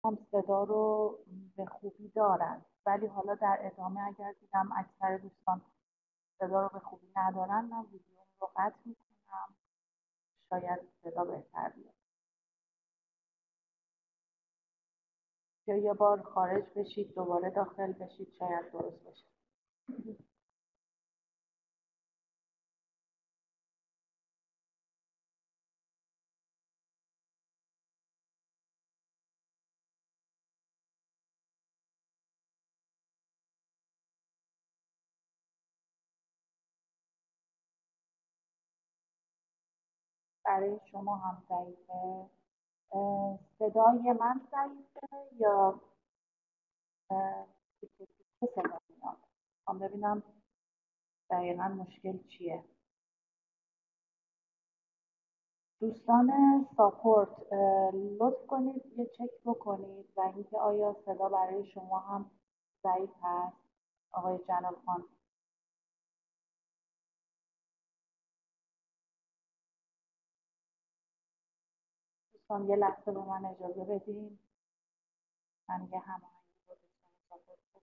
هم صدا رو به خوبی دارن، ولی حالا در ادامه اگر دیدم اکثر دوستان صدا رو به خوبی ندارن، من ویدیو رو قطع میکنم، شاید صدا بهتر بیاد. یا یه بار خارج بشید دوباره داخل بشید، شاید درست بشه. برای شما هم ضعیفه؟ صدای من ضعیفه یا تیکه تیکه صدا میاد؟ میخوام ببینم دقیقا مشکل چیه. دوستان ساپورت لطف کنید یه چک بکنید و اینکه آیا صدا برای شما هم ضعیف هست. آقای جلال خان، دوستان یه لحظه به من اجازه بدین، من یه هماهنگی با دوستان ساپورت بکنم.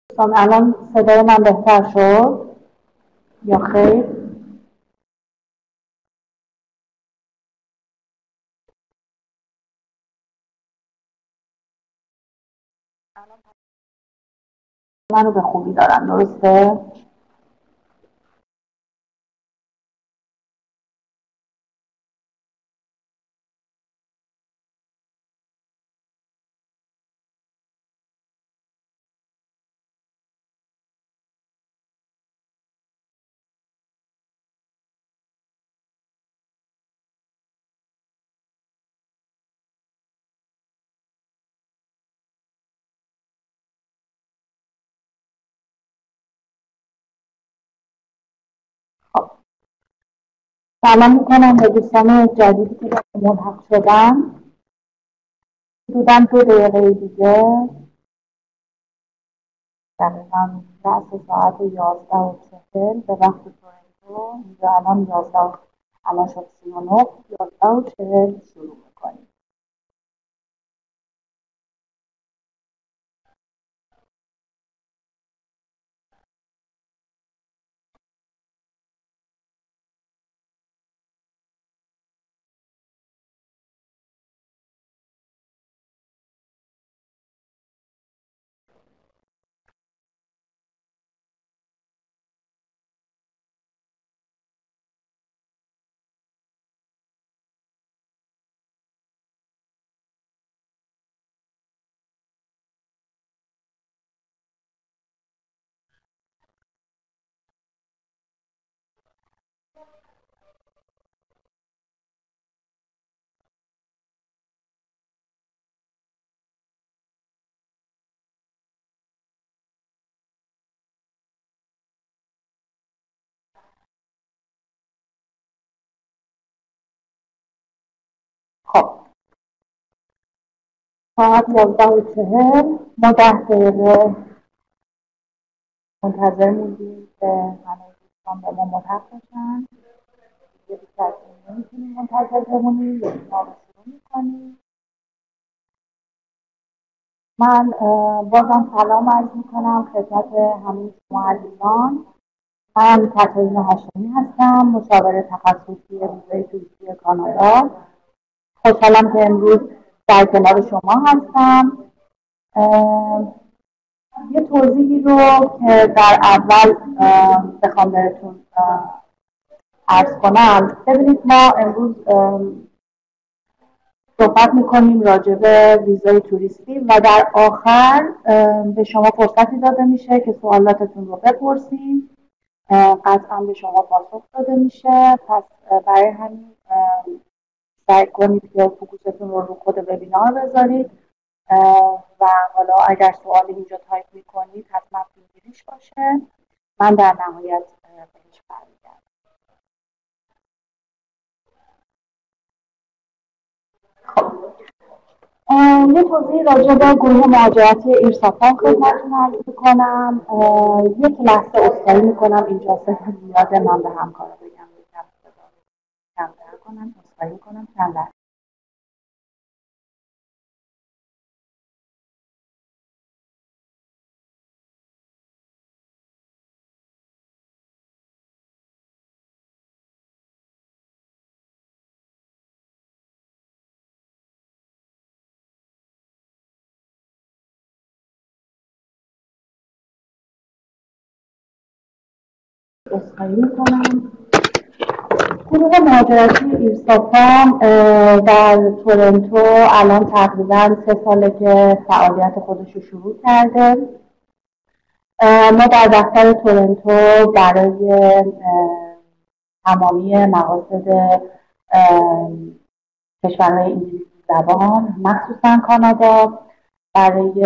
دوستان الان صدای من بهتر شد یا خیر؟ منو به خوبی دارن، درسته؟ خب سلام میکنم به دوستان جدیدی که ملحق شدن. حدوداً 2 دقیقه دیگه دقیقاً رأس ساعت 11:40 به وقت تورنتو، اینجا الان 11 الان شد 39، 11:40 شروع میکنیم. خب ساعت 11:40، ما 10 دقیقه منتظر موندیم که همه دوستان به ما ملحق بشن. دیگه بیشتر از این نمیتونیم منتظر بمونیم، وبینار رو شروع میکنیم. من بازم سلام عرض میکنم خدمت همه شما عزیزان. من کاترین هاشمی هستم، مشاور تخصصی ویزای توریستی کانادا. خوشحالم که امروز در کنار شما هستم. یه توضیحی رو که در اول بخوام بهتون عرض کنم. ببینید ما امروز صحبت میکنیم راجع به ویزای توریستی و در آخر به شما فرصتی داده میشه که سوالاتتون رو بپرسید. قطعا به شما پاسخ داده میشه. پس برای همین سعی کنید که فوکوستون رو خود وبینار بذارید و حالا اگر سوالی اینجا تایپ میکنید حتما فیلترش باشه. من در نهایت بهش برمیگردم. خب یه توضیح راجع به گروه مهاجرتی ایرسافان خدمتتون عرض میکنم. یک لحظه عذرخواهی میکنم اینجا صدا زیاده. من به همکارا بگم یکم صدا کمتر کنم. عذرخواهی میکنم چند لحظه. عذرخواهی میکنم. گروه مهاجرتی ایرسافام در تورنتو الان تقریبا 3 ساله که فعالیت خودش رو شروع کرده. ما در دفتر تورنتو برای تمامی مقاصد کشورهای انگلیسی زبان مخصوصا کانادا برای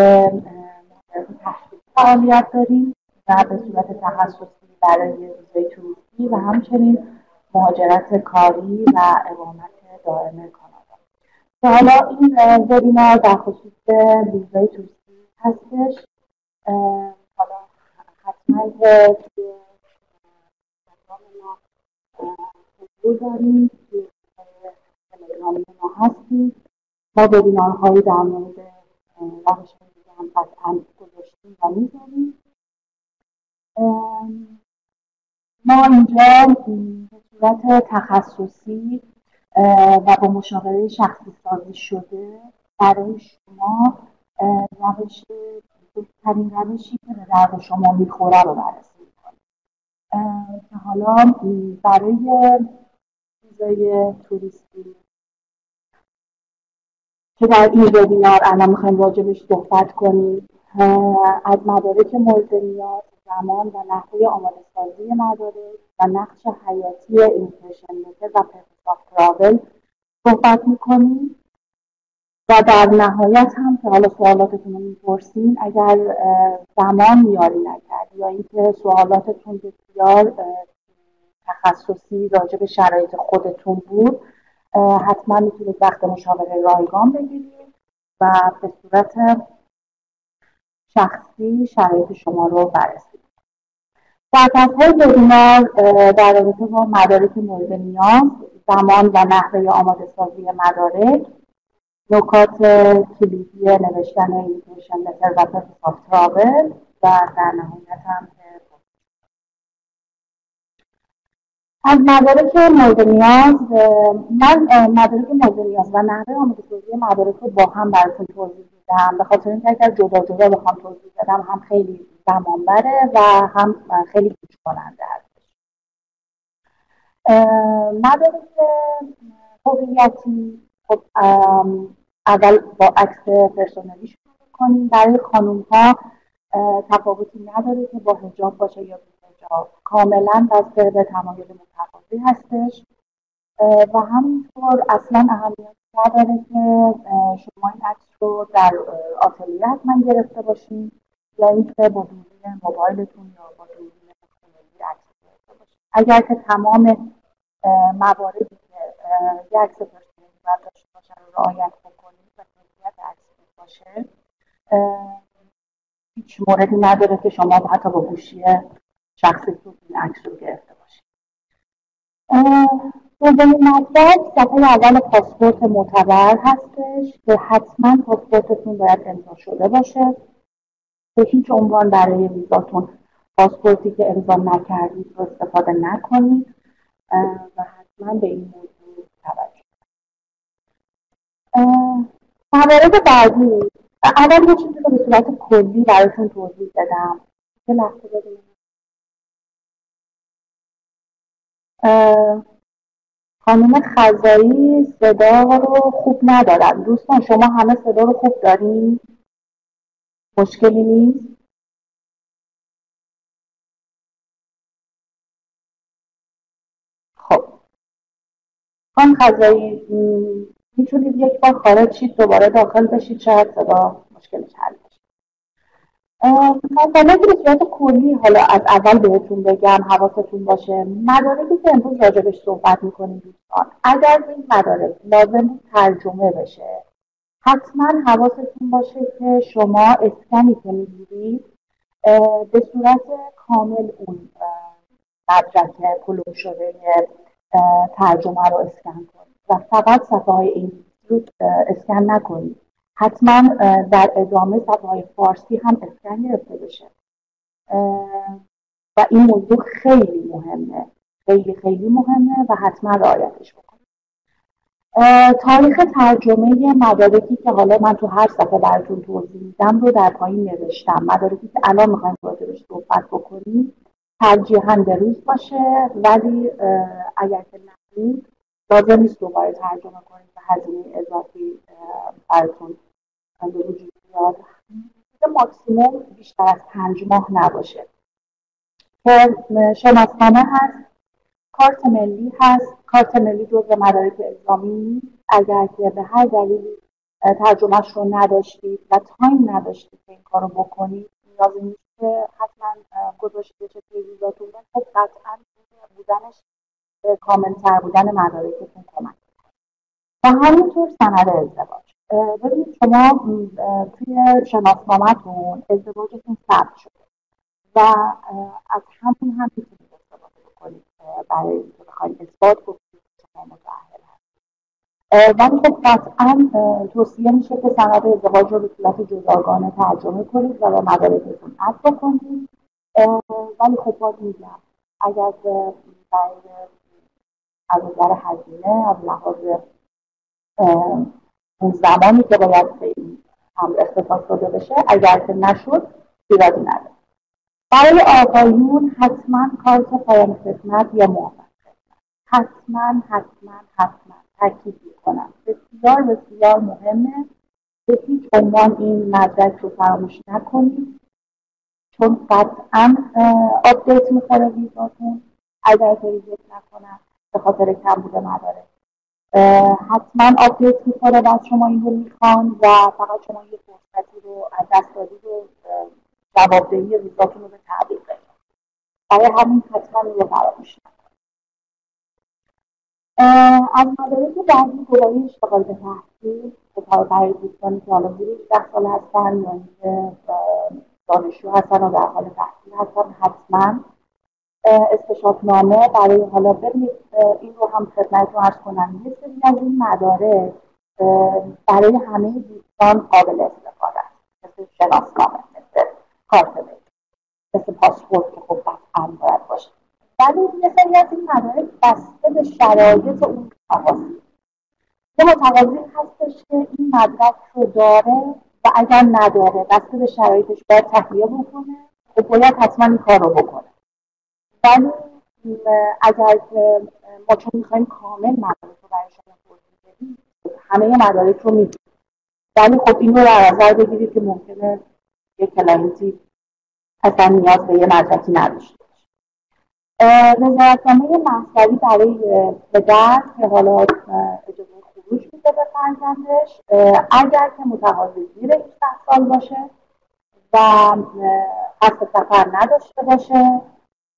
تحصیل فعالیت داریم و به صورت تخصصی برای ویزای توریستی و همچنین مهاجرت کاری و اقامت دائم کانادا. که حالا این وبینار در خصوص ویزای توریستی هستش. حالا حتما که توی تلگرام ما حضور داریم، توی تلگرام ما هستیم. ما وبینارهایی در مورد روش دیگه هم قطعا گذاشتیم و میذاریم. ما اینجا به صورت تخصصی و با مشاوره شخصی سازی شده برای شما روش بهترین روشی که به درد شما میخوره رو بررسی میکنیم. که حالا برای ویزای توریستی که در این وبینار الان میخوایم راجبش صحبت کنیم، از مدارک مورد نیاز، زمان و نحوه آماده سازی مدارک و نقش حیاتی ایمیگریشن لتر و پرپس آف تراول صحبت میکنیم. و در نهایت هم که حالا سوالاتتون رو میپرسین، اگر زمان میاری نکرد یا اینکه سوالاتتون بسیار تخصصی راجع به شرایط خودتون بود، حتما میتونید وقت مشاوره رایگان بگیرید و به صورت شخصی شرایط شما رو بررسی کنید. درکت‌های وبینار در رابطه با مدارک مورد نیاز، زمان و نحوه آماده سازی مدارک، نکات کلیدی نوشتن ایمیگریشن لتر و پرپس آف تراول و در نهایت هم از مدارک مورد نیاز. من مدارک مورد نیاز و نحوه آماده سازی مدارک رو با هم براتون توضیح میدم، به خاطر اینکه اگر جدا جدا بخوام توضیح بدم هم خیلی زمان بره و هم خیلی گیج کننده هستش. مدارک هویتی، خب اول با عکس پرسونلی شروع کنیم. برای خانوم ها تفاوتی نداره که با حجاب باشه یا بی حجاب، کاملا بسته به تمایل متقاضی هستش و همینطور اصلا اهمیت نداره که شما این عکس رو در آتلیه حتما گرفته باشین یا اینکه با دوربین موبایلتون یا با دوربین خونگی عکس گرفته باشین. اگر که تمام مواردی که یک عکس پرسونلی باید داشته باشه رو رعایت بکنید و کیفیت عکس باشه، هیچ موردی نداره که شما حتی با گوشی شخصیتون این عکس رو گرفته باشید. دومین مطلب، صفحه اول پاسپورت معتبر هستش که حتما پاسپورتتون باید امضا شده باشه. به هیچ عنوان برای ویزاتون پاسپورتی که امضا نکردید رو استفاده نکنید و حتما به این موضوع توجه. موارد بعدی اول یه چیزی رو به صورت کلی براتون توضیح بدم. یه لحظه ببینید. خانم خزایی صدا رو خوب ندارن. دوستان شما همه صدا رو خوب دارین؟ مشکلی نیست؟ خب خانم خزایی میتونید یک بار خارج شید دوباره داخل بشید، شاید صدا مشکلش حل بشه. مثلا که به صورت کلی حالا از اول بهتون بگم حواستون باشه، مدارکی که امروز راجبش صحبت میکنیم دوستان، اگر این مدارک لازم بود ترجمه بشه، حتما حواستون باشه که شما اسکنی که میگیرید به صورت کامل اون مدرک کلوب شده ترجمه رو اسکن کنید و فقط صفحه های انگلیسی رو اسکن نکنید. حتما در ادامه صفحه های فارسی هم اسکن گرفته بشه و این موضوع خیلی مهمه، خیلی خیلی مهمه و حتما رعایتش بکنید. تاریخ ترجمه مدارکی که حالا من تو هر صفحه براتون توضیح میدم رو در پایین نوشتم. مدارکی که الان میخوایم راجعش صحبت بکنیم ترجیحاً به روز باشه، ولی اگر که نبود لازم نیست دوباره ترجمه کنید و هزینه اضافی براتون به وجود بیاد. ماکسیموم بیشتر از 5 ماه نباشه. که شناسنامه هست، کارت ملی هست. کارت ملی جزو مدارک الزامی نیست. اگر که به هر دلیلی ترجمهش رو نداشتید و تایم نداشتید که این کار رو بکنید، نیازی نیست که حتما گذاشته بشه توی ویزاتون. خب قطعا بودنش کاملتر بودن مدارکتون کمک می‌کنه. و همینطور سند ازدواج. ببینید شما توی شناسنامه‌تون ازدواجتون ثبت شده و از همون هم میتونید استفاده بکنید برای اینکه بخواید اثبات کنید که شما متأهل هستید. ولی خب قطعا توصیه میشه که سند ازدواج رو به صورت جداگانه ترجمه کنید و به مدارکتون اد بکنید. ولی خب باز میگم اگر که برای از نظر هزینه، از لحاظ اون زمانی که باید به این هم اختصاص داده بشه، اگر که نشد ایرادی نداره. برای آقایون حتما کارت پایان خدمت یا معاون حتما تاکید میکنم بسیار بسیار مهمه. به هیچ عنوان این مدرک رو فراموش نکنید، چون قطعا آپدیت میخوره ویزاتون اگر که ریجکت نکنم به خاطر کمبود مدارک. حتما آپدیت میخوره و از شما این رو میخوان و فقط شما یه فرصتی رو از دست دادید و جوابدهی ویزاتون رو به تعویق بدید. برای همین حتما این رو فراموش نکنید. از مدارک بعدی گواهی اشتغال به تحصیل برای دوستانی که حالا زیر 18 سال هستن یا اینکه دانشجو هستن و در حال تحصیل هستن، حتما استشارهنامه برای حالا ببینید این رو هم خدمتتون عرض کنم. یه سری از این مدارک برای همه دوستان قابل استفاده است، مثل شناسنامه، مثل کارت ملی، مثل پاسپورت که خب قطعا باید باشه. ولی یه سری از این مدارک بسته به شرایط اون متقاضی. یه متقاضی هستش که این مدرک رو داره و اگر نداره بسته به شرایطش باید تهیه بکنه و باید حتما این کار رو بکنه. ولی اگر که ما چون میخوایم کامل مدارک رو برای شما توضیح بدیم، همه مدارک رو میدیم، ولی خب این رو در نظر بگیرید که ممکنه یک کلاینتی اصلا نیاز به یه مدرکی نداشته باشه. وزارتنامه محضری برای پدر که حالا اجازه خروج میده به فرزندش اگر که متقاضی زیر 18 سال باشه و قصد سفر نداشته باشه،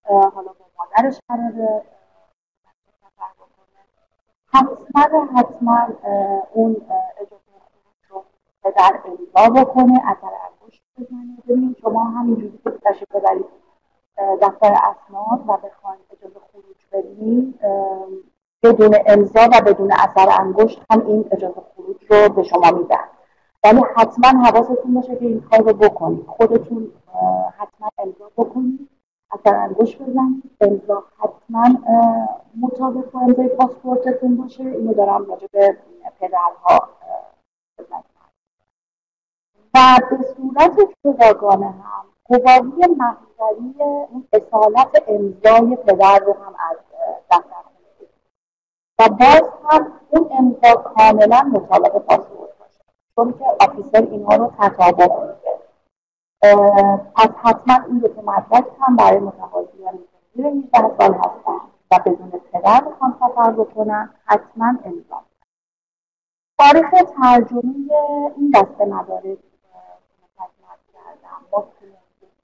حالا با مادرش قراره سفر بکنه، حتما اون اجازه خروج رو پدر امضا بکنه، اثر انگشت بزنه. ببینید شما همینجوری که تشریف ببرید دفتر اسناد و بخواید اجازه خروج بدید بدون امضا و بدون اثر انگشت هم این اجازه خروج رو به شما میدن. ولی حتما حواستون باشه که این کار رو بکنید. خودتون حتما امضا بکنید، اثر انگشت بزنید، امضا حتما مطابق با امضای پاسپورتتون باشه. اینو دارم راجع به پدرها بزنید. و به صورت جداگانه هم گواهی محضری اون اصالت امضای پدر رو هم از دفتر خونه و باز هم اون امضا کاملا مطابق پاسپورت باشه، چون که آفیسر اینها رو تطابق میده. پس حتما این دو تا مدرک هم برای متقاضیانی که زیر 18 سال هستن و بدون پدر میخوان سفر بکنن حتما امضا. تاریخ ترجمه این دسته مدارک متقاضی کردم با طول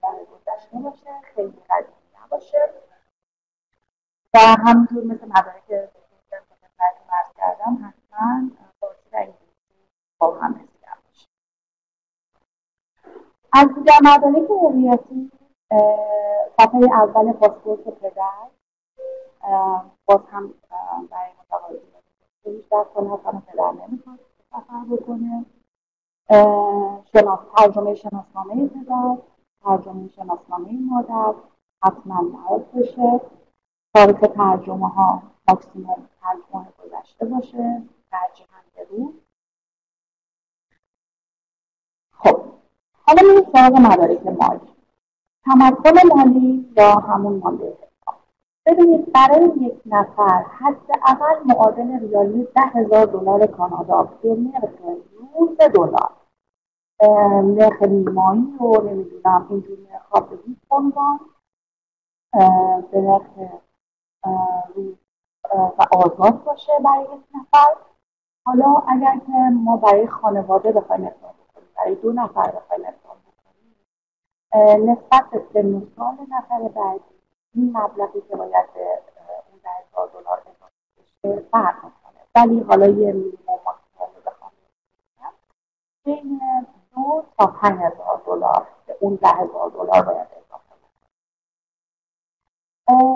گذشته باشه، خیلی قدیمی نباشه و همینطور مثل مدارک که عرض کردم حتما فارسی و انگلیسی با هم رسیدن باشه. از دیگر مدارک هویتی صفحه اول پاسپورت پدر، باز هم برای متقاضی 18 سال هستن پدر نمیخواد سفر بکنه. ترجمه شناسنامه پدر، ترجمه شناسنامه مادر حتما باید بشه. تاریخ ترجمه ها ماکسیموم 5 ماه گذشته باشه، ترجیحاً به روز. خب حالا میریم سراغ مدارک مالی. تمکن مالی یا همون مالی. ببینید برای یک نفر حداقل معادل ریالی $10,000 کانادا به نرخ روز $. نرخ نیمایی رو نمیدونم اینجوری نرخ بگید عنوان به نرخ روز و آزاد باشه برای یک نفر. حالا اگر که ما برای خانواده بخوایم اقدام بکنیم، برای 2 نفر بخوایم اقدام بکنیم، نسبت به سن و سال نفر بعدی این مبلغی که باید به اون $10,000 اضافه بشه فرق میکنه. ولی حالا یه مینیمم ماکسیمم رو بخوام بین 2 تا $5,000 به اون $10,000 باید اضافه بشه.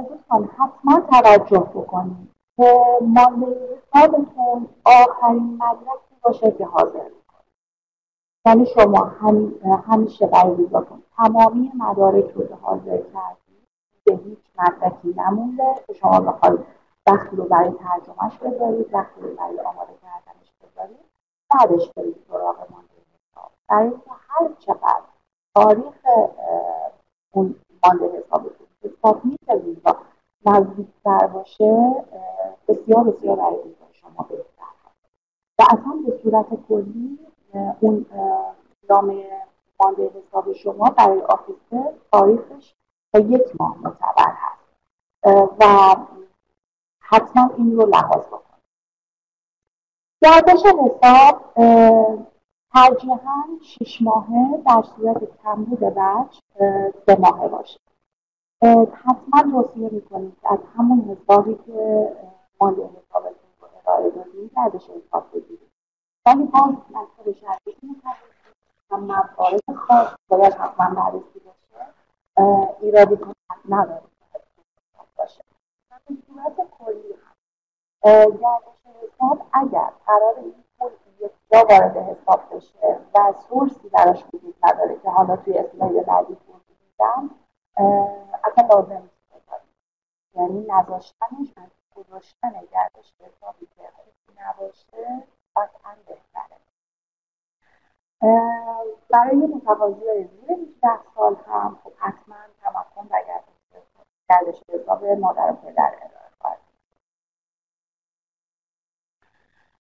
دوستان حتما توجه بکنید که مانده حسابتون آخرین مدرکی باشه که حاضر میکنید. یعنی شما همیشه برای ویزاتون تمامی مدارک رو که حاضر کردید به هیچ مدرکی نمونده که شما بخواید وقتی رو برای ترجمهش بذارید، وقتی رو برای آماده کردنش بذارید، بعدش برید سراغ مانده حساب. برای اینکه هر چقدر تاریخ اون مانده حسابتون حساب میشه ویزا نزدیکتر باشه، بسیار بسیار برای ویزای شما بهتر هست. و اصلا به صورت کلی اون نامه مانده حساب شما برای آفیسر تاریخش تا 1 ماه معتبر هست و حتما این رو لحاظ بکنید. گردش حساب ترجیحاً 6 ماهه در صورت کمبود بچ 3 ماهه باشه. حتما توصیه میکنید که از همون حسابی که مانده حسابتون رو ارائه دادید گردش حساب بگیرید. ولی باز مطلب شرطی میکنید و موارد خاص باید حتما بررسی بشه، ایرادی که نداره باشه. به صورت کلی گردش حساب اگر قرار این پول یک جا وارد حساب بشه و سورسی براش وجود نداره که حالا توی اسلاید بعدی توضیح میدم، اصلا لازم نیست. یعنی نذاشتنش از گذاشتن گردش حسابی که خوبی نباشه قطعا بهتره. برای متقاضیای زیر 18 سال هم خب حتما تمکن و گردش حساب مادر و پدر ارائه خواهد.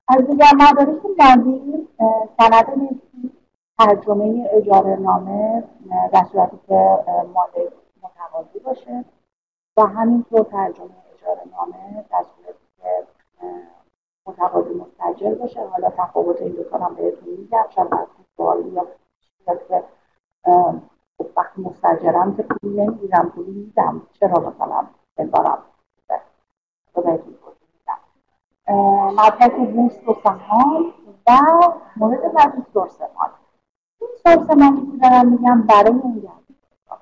از دیگر مدارک مالی سند ملکی، ترجمه اجاره نامه در صورتی که مال متقاضی باشه و همینطور ترجمه اجاره نامه در صورتی که متقاضی مستاجر باشه. حالا تفاوت این دو تا هم بهتون میگم، شاید براتون سوالی یا که وقتی مستاجرم که پولی نمیگیرم پولی میدم، چرا مثلا بندارم رو بهتون توضیح میدم. مدرک بورس و سهام و مورد بعدی سورس مالی. این سورس مالی که دارم میگم برای اون گردش حساب.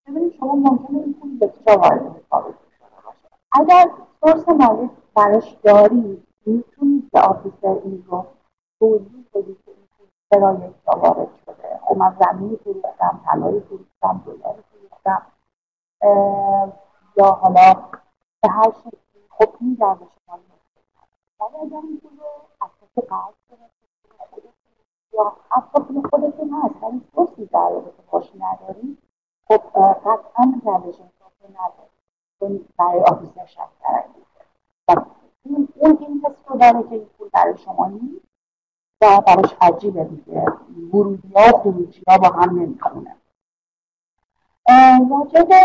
ببینید شما ممکنه این پول به چه وارد حسابتون شده باشه. اگر سورس مالی براش دارید میتونید به آفیسر این رو توضیح بدید که این پول چرا یک جا وارد شده. خب من زمینی فروختم، طلایی فروختم، دلاری فروختم یا حالا به هر شکلی خب این گردش مالی. ولی اگر این پول رو از کسی قرض گرفتید خودتون یا حتی پول خودتون هست ولی سوسی در رابطه باش ندارید، خب قطعا روش کافی نداره، چون برای آفیس نشست کردن و اون این حس رو داره که این پول برای شما نیست و براش عجیبه دیگه، ورودی ها و خروجی ها با هم نمیخونه. راجع به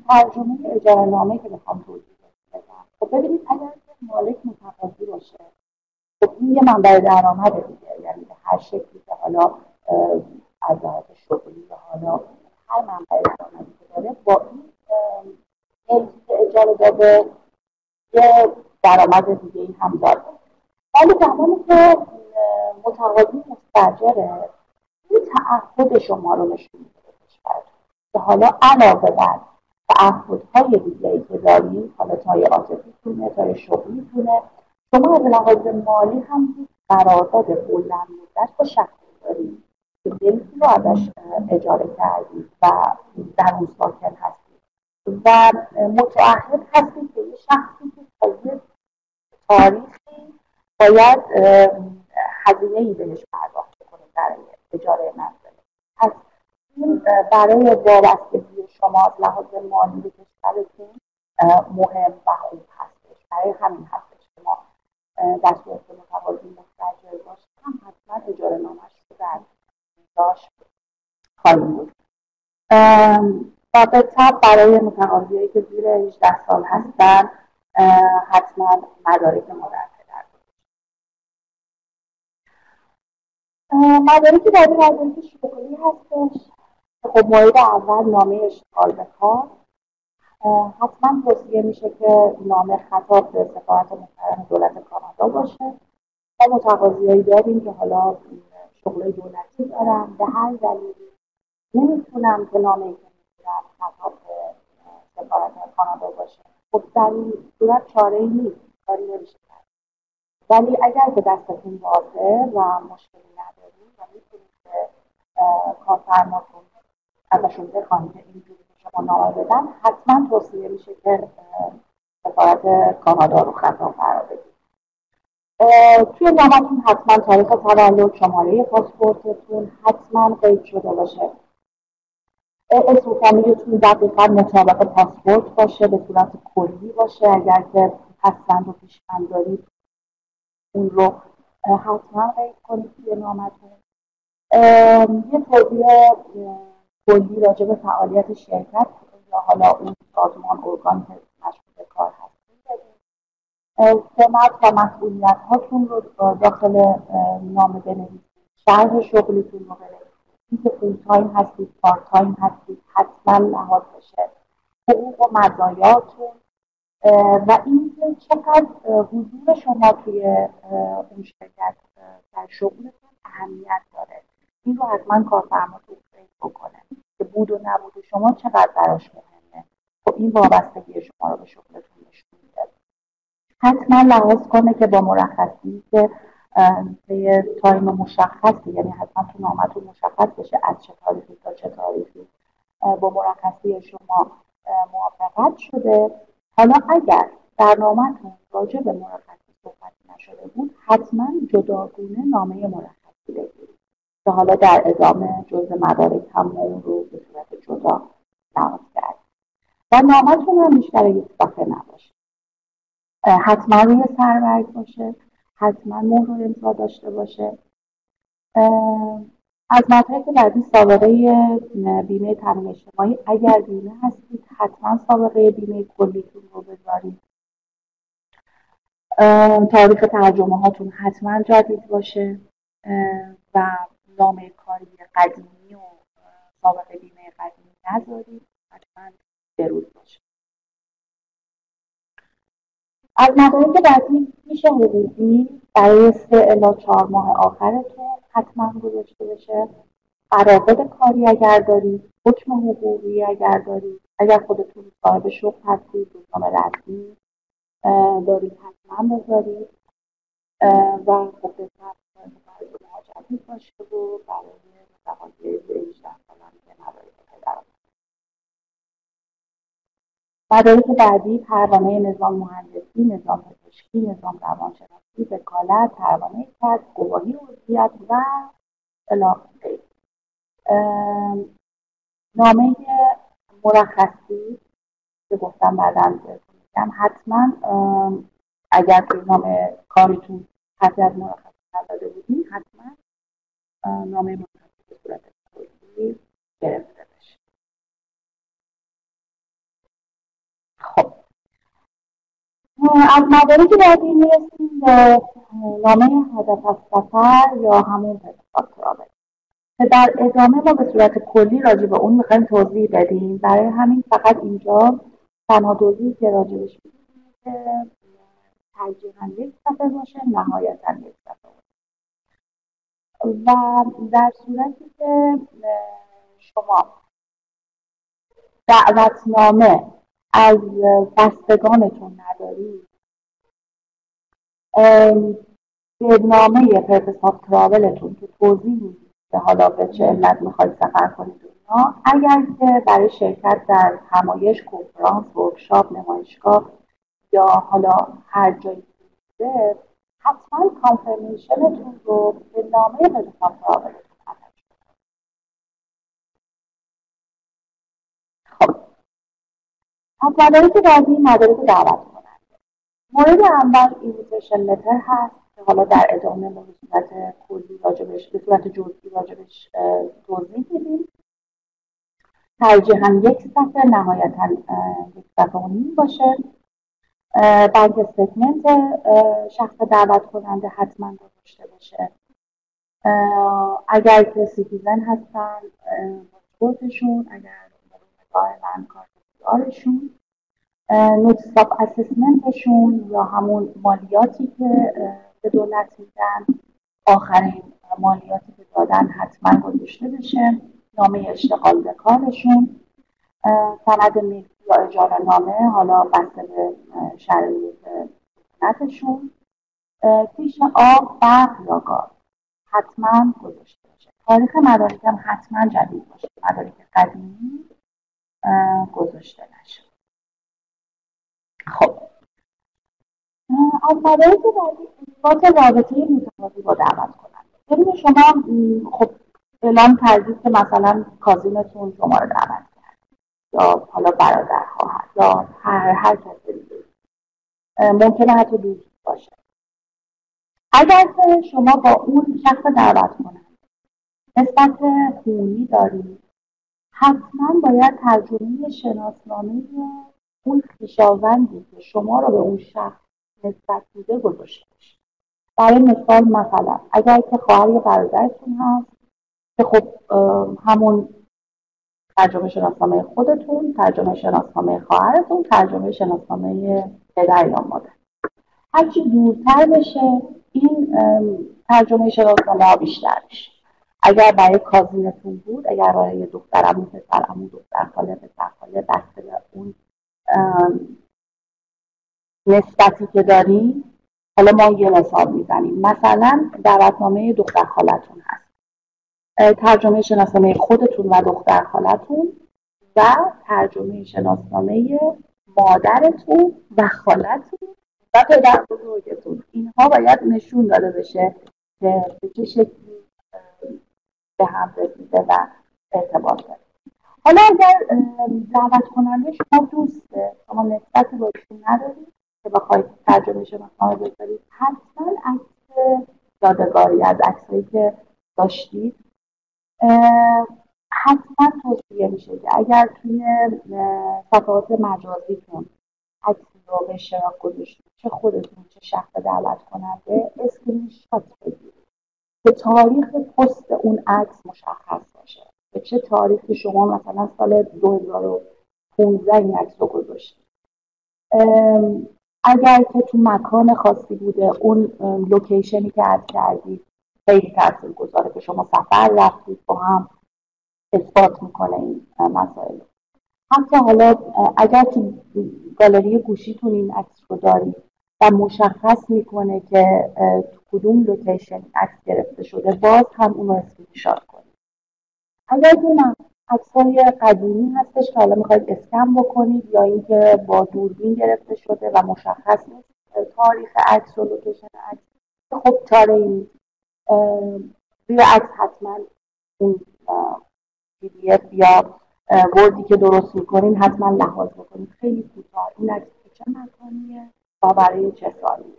ترجمه اجاره نامه که بخوام توضیح بدم، خب ببینید اگر مالک متقاضی باشه، خب این یه منبع درآمده دیگه، یعنی به هر شکلی که حالا از لحاظ شغلی یا حالا هر منبع درآمدی که داره، با این ملکی که اجاره داده یه درآمد دیگه ای هم داره. ولی زمانی که متقاضی مستاجره، این تعهد شما رو نشون میده که حالا علاوه بر تعهدهای دیگه‌ای که دارید، حالا تای عاطفیتونه، تای شغلیتونه، شما از لحاظ مالی هم یک قرارداد بلند مدت با شخصی دارید که ملکی رو ازش اجاره کردید و در اون ساکن هستید و متعهد هستید که یه شخصی که تا یه تاریخی باید هزینه‌ای بهش پرداخت کنه برای اجاره منزل. پس این برای وابستگی شما از لحاظ مالی به کشورتون مهم و خوب هستش. برای همین هستش که ما در صورت متقاضی مستاجر باشه هم حتما اجاره نامش رو در داشت خواهیم بود. و به طب برای متقاضیایی که زیر 18 سال هستن حتما مدارک مادر پدر. مدارکی در این مدارک شغلی هستش. خب مورد اول نامه اشتغال به کار، حتما توصیه میشه که نامه خطاب به سفارت محترم دولت کانادا باشه. ما متقاضیایی داریم که حالا شغل دولتی دارن، به هر دلیلی نمیتونم که نامه‌ای که میگیرم خطاب به سفارت کانادا باشه. خب در این صورت چاره‌ای نیست، کاری نمیشه کرد. ولی اگر به دستتون بازه و مشکلی ندارید و میتونید که کارفرماتون ازشون بخواهید که اینجوری شما نامه بدن، حتما توصیه میشه که سفارت کانادا رو خطاب قرار بدید. توی نامتون حتما تاریخ تولد، شماره پاسپورتتون حتما قید شده باشه. اسم فامیلتون دقیقا مطابق پاسپورت باشه، به صورت کلی باشه. اگر که پسوند و پیشوند دارید اون رو حتما قید کنید توی نامتون. یه توضیح کلی راجع به فعالیت شرکت یا حالا اون سازمان ارگان که مشغول به کار هستید سمت و مسئولیت هاتون رو داخل نامه بنویسید. شرح شغلیتون رو بنویسید. اینکه فول تایم هستید، پارت تایم هستید، حتما لحاظ بشه. حقوق و مزایاتون و اینکه چقدر حضور شما توی اون شرکت در شغلتون اهمیت داره. این رو حتما کارفرماتون فکر بکنه که بود و نبود شما چقدر براش مهمه. خب این وابستگی شما رو به شغلتون نشون میده. حتما لحاظ کنه که با مرخصی که طی تایم مشخصی، یعنی حتما تو نامتون مشخص بشه از چه تاریخی تا چه تاریخی با مرخصی شما موافقت شده. حالا اگر در نامتون راجع به مرخصی صحبت نشده بود، حتما جداگونه نامه مرخصی بگیرید که حالا در ادامه جزء مدارک هم اون رو به صورت جدا لحاظ کرد. و نامتون هم بیشتر یک صفحه نباشه، حتما روی سرورق باشه، حتما مهر و امضا داشته باشه. از مطلبی که بعدی سابقه بیمه تامین اجتماعی، اگر بیمه هستید حتما سابقه بیمه کلیتون رو بذارید. تاریخ ترجمه هاتون حتما جدید باشه و نامه کاری قدیمی و سابقه بیمه قدیمی نذارید، حتما بروز باشه. از مدارک بعدی میشه حقوقی برای 3 الی 4 ماه آخرتون حتما گذاشته بشه. قرارداد کاری اگر دارید، حکم حقوقی اگر دارید، اگر خودتون صاحب شغل هستید، روزنامه رسمی دارید حتما بذارید و خب به طرف مهاجرت باشه و برای متقاضی 18 سالان که مدارک پدر. مدارک بعدی پروانه نظام مهندسی، نظام پزشکی، نظام روانشناسی، وکالت، پروانه کسب، گواهی عضویت و الی نامه مرخصی که گفتم بعداً بگم، حتما اگر توی نامه کاریتون حتی از مرخصی نداده بودین، حتما نامه مرخصی به صورت کلی گرفته بشه. خب از مدارکی بعدی میرسیم به نامه هدف از سفر یا همون پدیکات که در ادامه ما به صورت کلی راجع به اون میخوایم توضیح بدیم. برای همین فقط اینجا تنها توضیحی که راجبش میدیم که ترجیحاً یک صفحه باشه، نهایتاً یک صفحه باشه. و در صورتی که شما دعوتنامه از بستگانتون ندارید، به نامه پرپس آف تراولتون که توضیح میدید که حالا به چه علت میخواید سفر کنید اینا، اگر که برای شرکت در همایش، کنفرانس، ورکشاپ، نمایشگاه یا حالا هر جایی بوده، حتما کانفرمیشنتون رو به نامه پرپس آف تراولتون اتچ کنید. خب از مدارک بعدی مدارک دعوت کننده. مورد اول اینویتیشن لتر هست که حالا در ادامه ما به صورت کلی راجبش، به صورت جزئی راجبش توضیح میدیم. ترجیحاً یک صفحه، نهایتاً یک صفحه و نیم باشه. بانک استیتمنت شخص دعوت کننده حتما داشته باشه. اگر که سیتیزن هستن، پاسپورتشون، اگر دائما کارت بیارشون، نوتیس آف اسسمنتشون یا همون مالیاتی که به دولت میدن، آخرین مالیاتی که دادن حتما گذاشته بشه، نامه اشتغال به کارشون، سند ملکی یا اجاره نامه، حالا بسته به شرایط سکنتشون، فیش آب، برق یا گاز حتما گذاشته بشه. تاریخ مدارک هم حتما جدید باشه، مدارک قدیمی گذاشته نشه. خب از مدارک بعدی اثبات رابطه متقاضی با دعوت کننده. ببینید شما خب اعلام کردید که مثلا کازینتون شما رو دعوت کرد یا حالا برادر، خواهر یا هر کسی دیگه، ممکنه حتی دوست باشه. اگر که شما با اون شخص دعوت کننده نسبت خونی دارید، حتما باید ترجمه شناسنامه اون خویشاوندی که شما رو به اون شخص نسبت میده گذاشته باشید. برای مثلا اگر که خواهر یا برادرتون هست که خب همون ترجمه شناسنامه خودتون، ترجمه شناسنامه خواهرتون، ترجمه شناسنامه پدر یا مادر. هرچی دورتر بشه این ترجمه شناسنامه ها بیشتر بشه. اگر برای کازینتون بود، اگر برای دخترعمو، پسرعمو، دختر خاله، پسر خاله، بسته به اون نسبتی که داریم، حالا ما یه مثال میزنیم، مثلا دعوتنامه دختر خالتون هست، ترجمه شناسنامه خودتون و دختر خالتون و ترجمه شناسنامه مادرتون و خالتون و پدر بزرگتون، اینها باید نشون داده بشه که به چه شکلی به هم رسیده و ارتباط داره. حالا اگر دعوت کننده شما دوسته، شما نسبتی با ایشون ندارید که بخواید ترجمه شناسنامه بذارید، حتما عکس یادگاری از عکسایی که داشتید حتما توصیه میشه که اگر توی صفحات مجازیتون عکسی رو به اشتراک گذاشتید، چه خودتون چه شخص دعوت کننده، اسکرین شات بگیرید که تاریخ پست اون عکس مشخص باشه، به چه تاریخی شما مثلا سال 2015 این عکس رو گذاشتید. اگر که تو مکان خاصی بوده، اون لوکیشنی که اد کردید خیلی تاثیرگذاره که شما سفر رفتید، با هم اثبات میکنه این مسائل. حتی حالا اگر تو گالری گوشیتون این عکس رو دارید و مشخص میکنه که تو کدوم لوکیشن عکس گرفته شده، باز هم اون رو اسکرین شات کنید. اگر که عکس‌های قدیمی هستش که حالا میخواید اسکن بکنید یا اینکه با دوربین گرفته شده و مشخص نیست تاریخ عکس و لوکیشن عکس، خب چاره این روی عکس حتما اون PDF یا وردی که درست میکنین حتما لحاظ بکنید. خیلی کوتاه این عکس چه مکانیه و برای چه سالی.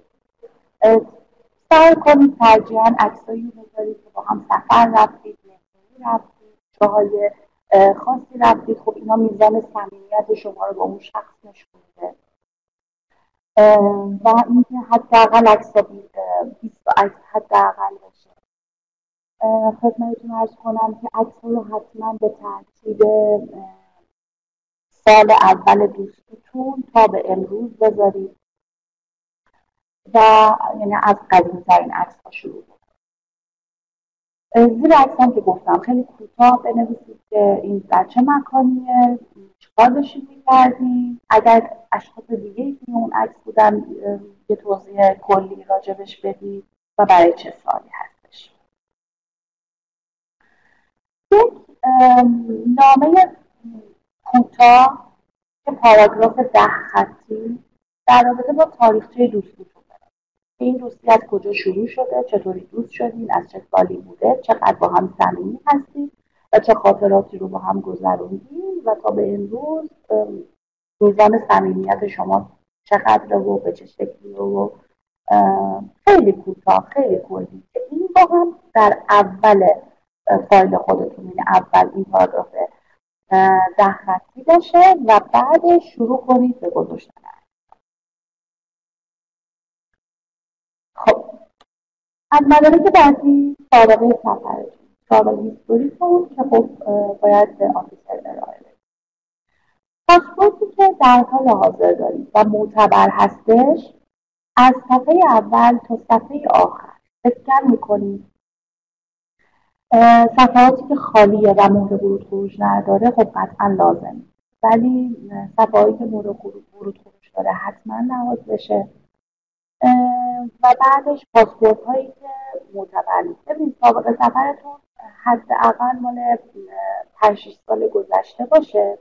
سعی کنید ترجیحاً عکسایی رو بذارید که با هم سفر رفتید، مهمونی رفتید، جاهای خاصی رفتید. خب اینا میزان صمیمیت شما رو با اون شخص نشون میده. و اینکه حداقل عکس 20 عکس حداقل باشه. خدمتتون عرض کنم که عکس رو حتما به ترتیب سال اول دوستیتون تا به امروز بذارید و یعنی از قدیم‌ترین عکس‌ها شروع کنید. زیر عکس هم که گفتم خیلی کوتاه بنویسید که این در چه مکانیه، چیکار داشتید می‌کردین، اگر اشخاص دیگه‌ای که اون عکس بودن یه توضیح کلی راجبش بدید و برای چه سالی هستش. یک نامه کوتاه که پاراگراف 10 خطی در رابطه با تاریخچه دوستیتون داره. این دوستی از کجا شروع شده، چطوری دوست شدین، از چه سالی بوده، چقدر با هم صمیمی هستید و چه خاطراتی رو با هم گذروندین و تا به امروز میزان صمیمیت شما چقدر و به چه شکلی و خیلی کوتاه، خیلی کلی که این با هم در اول فایل خودتون، این اول این پاراگراف 10 خطی باشه و بعد شروع کنید به گذاشتن. خب از مدارک بعدی سابقه سفرتون، سابقه هیستوریتون که خب باید به آفیسر ارائه بدید. پاسپورتی که در حال حاضر دارید و معتبر هستش از صفحه اول تا صفحه آخر اسکن میکنید. صفحاتی که خالیه و مهر ورود خروج نداره خب قطعا لازم، ولی صفحاتی که مهر ورود خروج داره حتما لحاظ بشه. و بعدش پاسپورت هایی که معتبر نیست. ببینید سابقه سفرتون حداقل مال 5-6 سال گذشته باشه.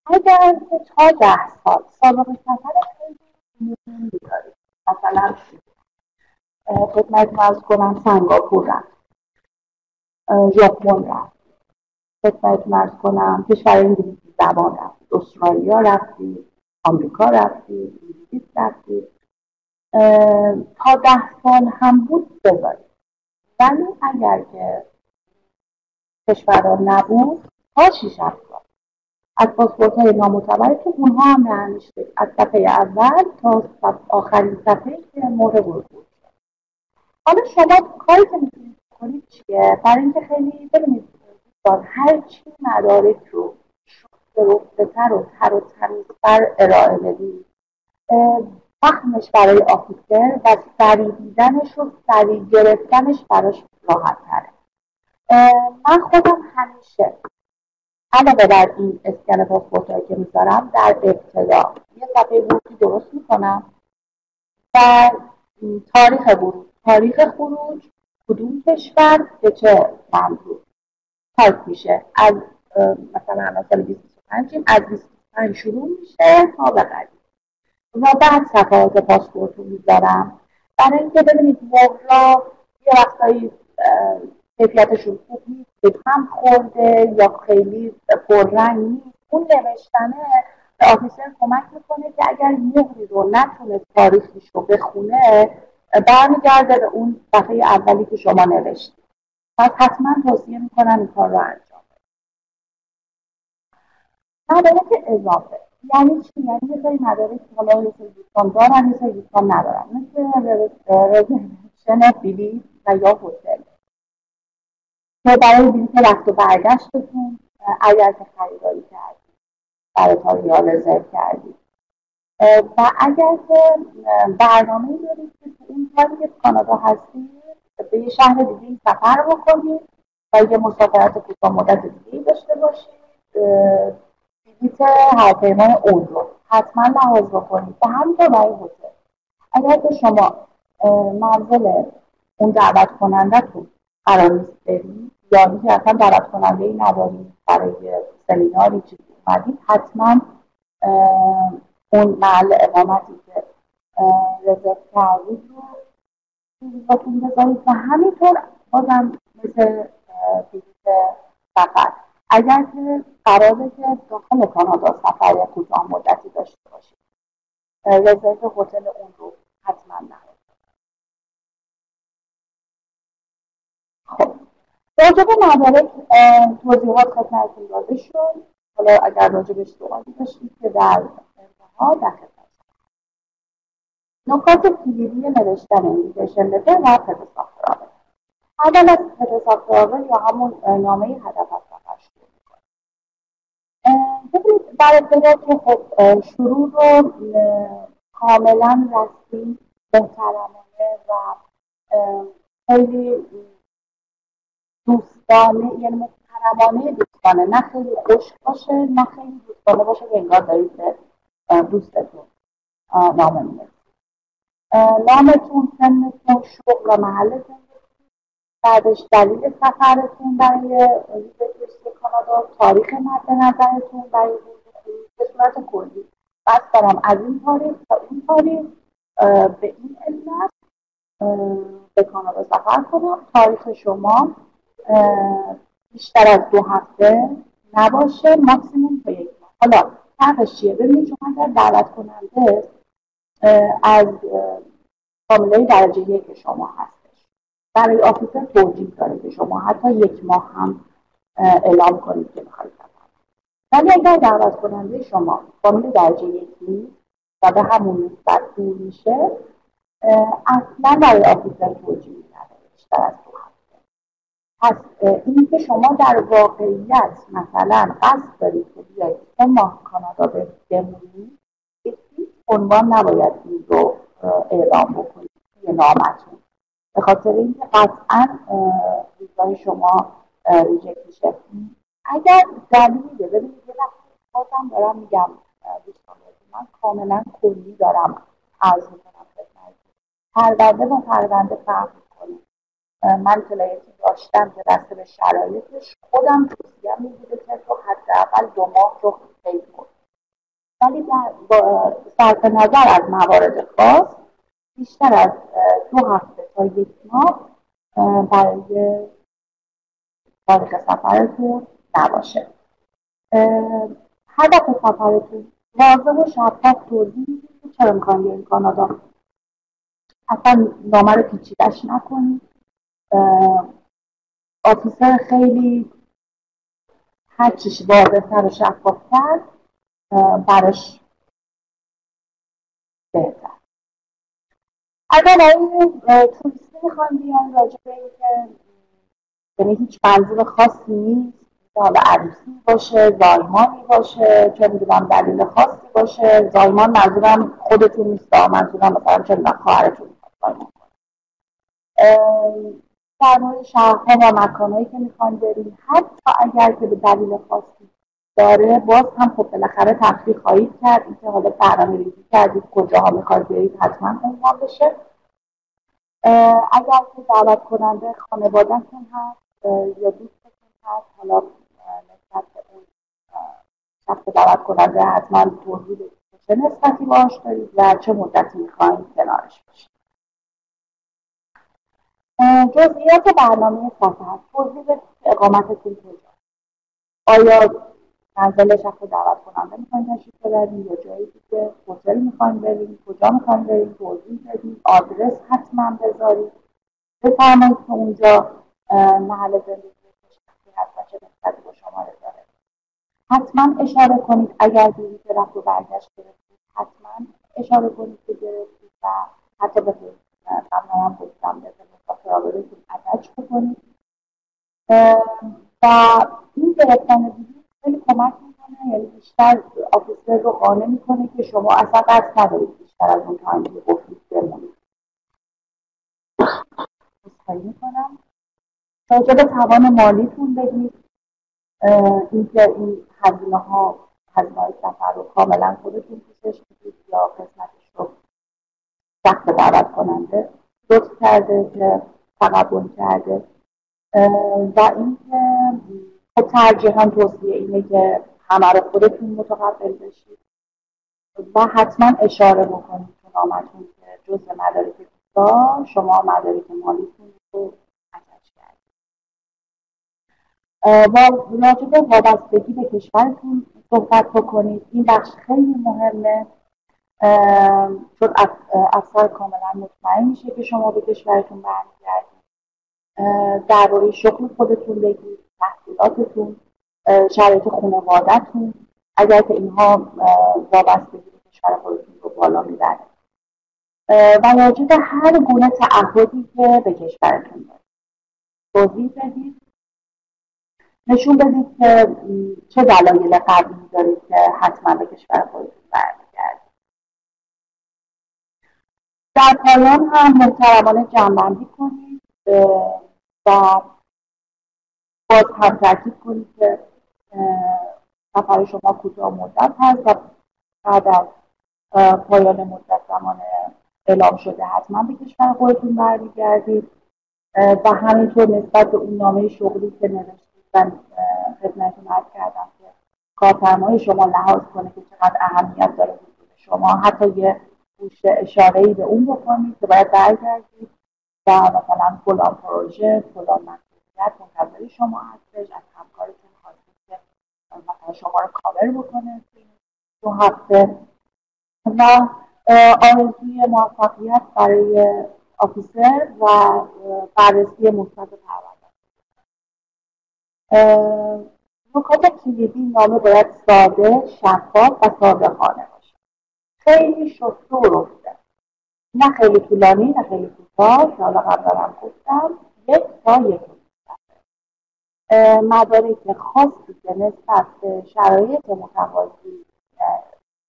اگر که تا 10 سال سابقه سفر خیلی مهم دارید، مثلا خدمتتون عرض کنم سنگاپور رفت، ژاپن رفت، خدمتتون عرض کنم کشور انگلیسی زبان رفتید، استرالیا رفتید، آمریکا رفتید، انگلیس رفتید، تا 10 سال هم بود بذارید. ولی اگر که کشورها نبود تا 6 سال از پاسپورت های نامعتبر که اونها هم نمیشه از صفحه اول تا آخرین صفحه که مورد ورود بود. حالا شما کاری که میتونید کنید چیه؟ برای اینکه خیلی ببینید هر چی مدارک رو رفته‌تر و تر و تمیزتر ارائه بدید فهمش برای آفیسر و سریع دیدنش و سریع گرفتنش براش راحت تره. من خودم همیشه علاوه بر این اسکن پاسپورت هایی که میذارم در ابتدا یه صفحه ورودی درست میکنم و تاریخ ورود، تاریخ خروج، کدوم کشور به چه منظور تایپ میشه. از مثلا الان سال 2025 از 25 شروع میشه تا به قدیم و بعد صفحات پاسپورت رو میذارم برای اینکه ببینید مهرا یه وقتایی کیفیتشون خوب نیست، به هم خورده یا خیلی پررنگ نیست. اون نوشتنه به آفیسر کمک میکنه که اگر مهری رو نتونه تاریخش رو بخونه برمیگرده به اون صفحه اولی که شما نوشتید. پس حتما توصیه میکنم این کار رو انجام بدید. مدارک اضافه یعنی چی؟ یعنی یه سری مدارک که حالا یه سری دوستان دارن یه سری دوستان ندارن، مثل رزرویشن بلیط و یا هتل که برای بلیط رفت و برگشتتون اگر که خریداری کردید براتون یا رزرو کردید و اگر که برنامه‌ای دارید که تو اون سالی که کانادا هستید به یه شهر دیگه سفر بکنید و یه مسافرت کوتاه مدت دیگه داشته باشید، بلیط هواپیمای اون رو حتما لحاظ بکنید و همینطور برای هتل. اگر که شما منزل اون دعوت کنندتون قرار نیست برید یا اینکه اصلا دعوت کننده ای ندارید برای سمیناری چیزی اومدید، حتما اون محل اقامتی که رزرو کردید رو باتون بذارید و همینطور بازم مثل بلیط سفر. اگر که قراره که داخل کانادا سفر کوتاه مدتی داشته باشید، رزرو هتل اون رو حتما نهید. خب راجع به مدارک توضیحات خدمتتون داده شد. حالا اگر راجع بهش سوالی داشتید که در انتها در خدمت. نکات کلیدی نوشتن اینویتیشن لتر و پدساخت رابط. اول از پدساخت رابط یا همون نامه هدف از سفر شروع می‌کنیم. ببینید در ابتدا که خب شروع رو کاملا رسمی، محترمانه و خیلی دوستانه، یعنی محترمانه دوستانه، نه خیلی خشک باشه نه خیلی دوستانه باشه که انگار دارید به دوستتون نامه می‌نویسید. نامتون، سنتون، شغل و محل زندگی، بعدش دلیل سفرتون برای ویزیت کانادا، تاریخ مد نظرتون برای ویزیت به صورت کلی. بس دارم از این تاریخ تا این تاریخ به این علت به کانادا سفر کنم. تاریخ شما بیشتر از 2 هفته نباشه، ماکسیموم تا 1 ماه. حالا فرقش چیه؟ ببینید شما اگر دعوت کننده از فامیلای درجه 1 شما هستش، برای آفیسر توجیه داره که شما حتی 1 ماه هم اعلام کنید که میخواید سفر. ولی اگر دعوت کننده شما فامیل درجه 1 نیست و به همون نسبت دور میشه، اصلا برای آفیسر توجیه نداره بیشتر از 2 هفته. پس این که شما در واقعیت مثلا قصد دارید که بیایید 3 ماه کانادا بمونید، به هیچ عنوان نباید این رو اعلام بکنید توی نامتون، به خاطر اینکه قطعا ویزای شما ریجکت میشه. اگر دلیل ببینید یه وقتی بازم دارم میگم دوستان، من کاملا کلی دارم عرض میکنم خدمتتون، پرونده با پرونده فرق میکنه. من کلایتی داشتم که بسته به شرایطش خودم توصیه میبوده که تو حداقل 2 ماه رو قید کن، ولی با صرف نظر از موارد خاص بیشتر از 2 هفته تا 1 ماه برای تاریخ سفرتون نباشه. هدف سفرتون واضح و شفاف توضیح میدید که چرا میخوایم بیاین کانادا. اصلا نامه رو پیچیده‌اش نکنید. آفیسر خیلی هر چیش واضح‌تر و شفاف‌تر براش بهتر. اگر این توریستی میخوان بیان، راجع به اینکه یعنی هیچ منظور خاصی نیست، حالا عروسی باشه، زایمانی باشه، چه میدونم دلیل خاصی باشه. زایمان منظورم خودتون نیست، منظورم مثلا چه میدونم خواهرتون میخواد زایمان کنه. در مورد شهرها و مکانهایی که میخوان بریم، حتی اگر که به دلیل خاصی داره، باز هم خب بالاخره تفریح خواهید کرد. اینکه حالا برنامه‌ریزی کردید کجاها میخواید برید حتما عنوان بشه. اگر که دعوت کننده خانواده‌تون هست یا دوستتون هست، حالا نسبت به اون شخص دعوت کننده حتما توضیح بدید چه نسبتی باهاش دارید و چه مدتی میخواید کنارش باشید. جزئیات برنامه سفر، توضیح بدید اقامتتون کجا، آیا منزل شخص دعوت کننده میخواین تشریف ببرید یا جایی که هتل میخواین برید، کجا میخواین برید توضیح بدید. آدرس حتما بذارید، بفرمایید که اونجا محل زندگی شخصی هست و چه نسبتی با شما داره. حتما اشاره کنید اگر بلیط رفت و برگشت گرفتید، حتما اشاره کنید که گرفتید و حتی به هم گفتم به مسافرآبروتون اتچ بکنید. و این گرفتن بلیط خیلی کمک میکنه، یعنی بیشتر آفیسر رو قانع میکنه که شما اصلا قصد ندارید بیشتر از اون تایمی که گفتید بمونید. خواهی میکنم راجع به توان مالیتون بگید، اینکه این هزینه‌های سفر رو کاملا خودتون پوشش میدید یا قسمتش رو شخص دعوت کننده لطف کرده که تقبل کرده. و اینکه خب ترجیحاً توصیه اینه که همه رو خودتون متقبل بشید و حتما اشاره بکنید تو نامتون که جزء مدارک ویزا شما مدارک مالیتون رو اتچ کردید. راجع به وابستگی به کشورتون صحبت بکنید. این بخش خیلی مهمه، چون افسر کاملا مطمئن میشه که شما به کشورتون برمیگردید. درباره شغل خودتون بگید، تحصیلاتتون، شرایط خانواده‌تون، اگر که اینها وابستگی به کشور خودتون رو بالا میبره، و راجع به هر گونه تعهدی که به کشورتون دارید توضیح بدید. نشون بدید که چه دلایل قوی دارید که حتما به کشور خودتون برمیگردید. در پایان هم محترمانه جمع‌بندی کنید و باز هم تاکید کنید که سفر شما کوتاه مدت هست و بعد از پایان مدت زمان اعلام شده حتما به کشور خودتون برمیگردید. و همینطور نسبت به اون نامه شغلی که نوشتید و خدمتتون عرض کردم که کارفرمای شما لحاظ کنه که چقدر اهمیت داره حضور شما، حتی یه گوش اشاره‌ای به اون بکنید که باید برگردید و مثلا فلان پروژه، فلان مسئولیت منتظر شما هستش، از همکارتون خواستید که مثلا شما رو کاور بکنه تو هفته. و آرزوی موفقیت برای آفیسر و بررسی مثبت پرونده. نکات کلیدی: نامه باید ساده، شفاف و صادقانه باشه. خیلی شسته و رفته، نه خیلی طولانی نه خیلی کوتاه، که حالا قبلا هم گفتم 1 تا 1.5 صفحه. مدارک خاصی که نسبت به شرایط متقاضی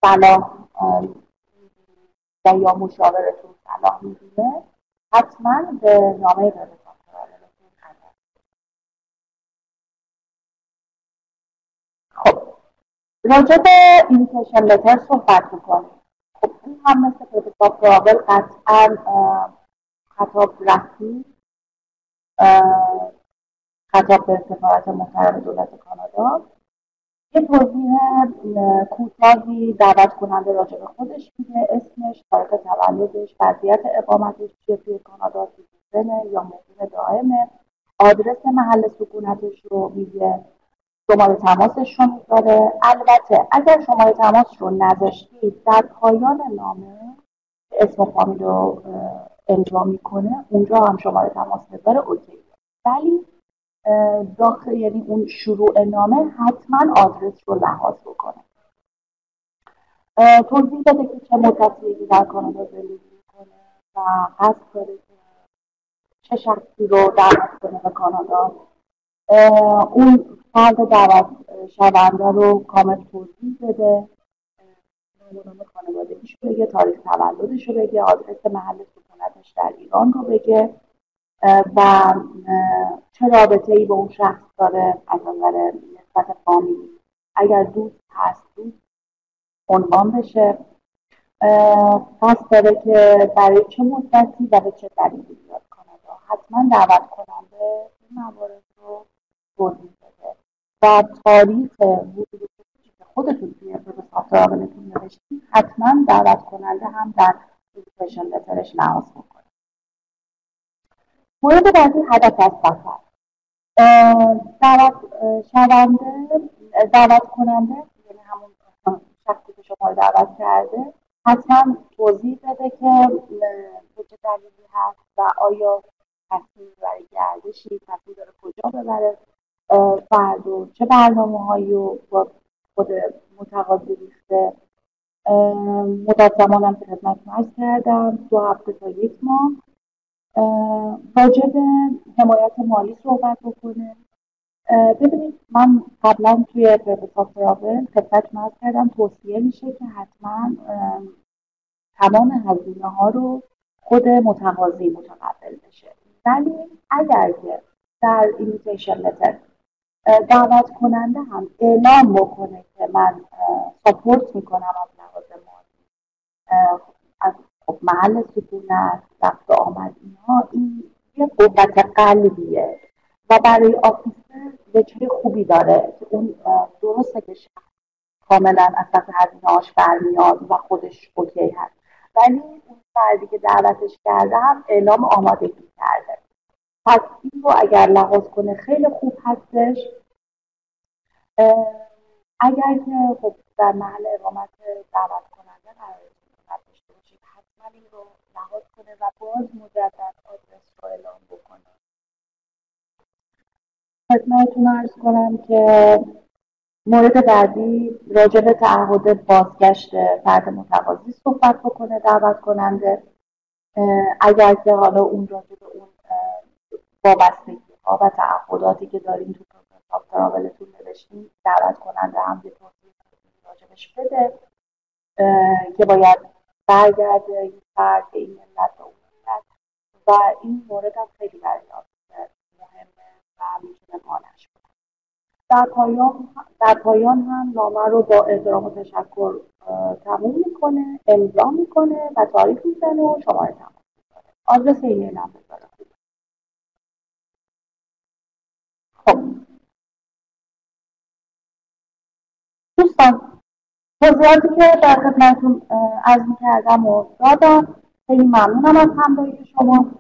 صلاح یا مشاورتون صلاح می‌دونه، حتما به نامه رسانه‌تون خطر. خب راجع به اینویتیشن لتر صحبت می‌کنیم. خب این هم مثل پروتکل ترافل قطعا خطاب رسمی، خطاب به سفارت محترم دولت کانادا، یه توضیح کوتاهی دعوت کننده راجع به خودش میده، اسمش، تاریخ تولدش، وضعیت اقامتش چیه توی کانادا، سیتیزنه یا مقیم دائمه، آدرس محل سکونتش رو میگه، شماره تماسش رو میذاره. البته اگر شماره تماس رو نذاشتید، در پایان نامه اسم و فامیل رو امضا میکنه، اونجا هم شماره تماس میذاره، اوکی. ولی داخل، یعنی اون شروع نامه، حتما آدرس رو لحاظ بکنه. توضیح بده که چه مدتی در کانادا زندگی میکنه و قصد داره که چه شخصی رو دعوت کنه به کانادا. اون فرد دعوت شونده رو کامل توضیح بده، نام خانوادگیش رو بگه، تاریخ تولدش رو بگه، آدرس محل سکونتش در ایران رو بگه و چه رابطه‌ای با اون شخص داره از نظر نسبت فامیلی. اگر دوست هست، دوست عنوان بشه. قصد داره که برای چه مدتی و به چه دلیلی بیاد کانادا. حتما دعوت کننده این موارد رو توضیح بده و تاریخ ورود که خودتون توی وبسایت راولتون نوشتید، حتما دعوت کننده هم در اینویتیشن لترش لحاظ بکنه. مورد بعدی: هدف از سفر. دعوت کننده، یعنی همون شخصی که شما رو دعوت کرده، حتما توضیح بده که به چه دلیلی هست و آیا تصمیم برای گردشی، تصمیم داره کجا ببره فرد و چه برنامه‌هایی رو با خود متقاضی ریخته. مدت زمانم که خدمتتون عرض کردم 2 هفته تا 1 ماه. راجع به حمایت مالی صحبت بکنه. ببینید، من قبلا توی پروتکل ترافل خدمتتون عرض کردم توصیه میشه که حتما تمام هزینه ها رو خود متقاضی متقبل بشه. ولی اگر که در اینویتیشن لتر دعوت کننده هم اعلام بکنه که من ساپورت میکنم از لحاظ مالی، از محل سکونت، رفت و آمد، اینها، این یه قوت قلبیه و برای آفیسر وجه خوبی داره که اون درسته که شخص کاملا از سطح هزینه‌هاش برمیاد و خودش اوکی هست، ولی اون فردی که دعوتش کرده هم اعلام آمادگی کرده. پس این رو اگر لحاظ کنه خیلی خوب هستش اگر که خب در محل اقامت دعوت کننده قرار داشته باشید حتما این رو لحاظ کنه و باز مجدد آدرس رو اعلام بکنه. خدمتتون عرض کنم که مورد بعدی راجع به تعهد بازگشت فرد متقاضی صحبت بکنه دعوت کننده. اگر که حالا اون راجع به اون وابستگی ها و تعهداتی که داریم تو پروگرام تراولتون نوشتیم دعوت کننده هم یه توضیح راجبش بده که باید برگرده این فرد به این ملت و اون ملت و این مورد هم خیلی برای مهمه و میتونه مانعش کنه. در پایان هم نامه رو با احترام و تشکر تموم میکنه، امضا میکنه و تاریخ میزنه و شماره تماس میذاره. آدرس ایمیل هم بذاره. خب دوستان توضیحاتی که در خدمتتون عرض می‌کردم و دادم. خیلی ممنونم از همراهی شما.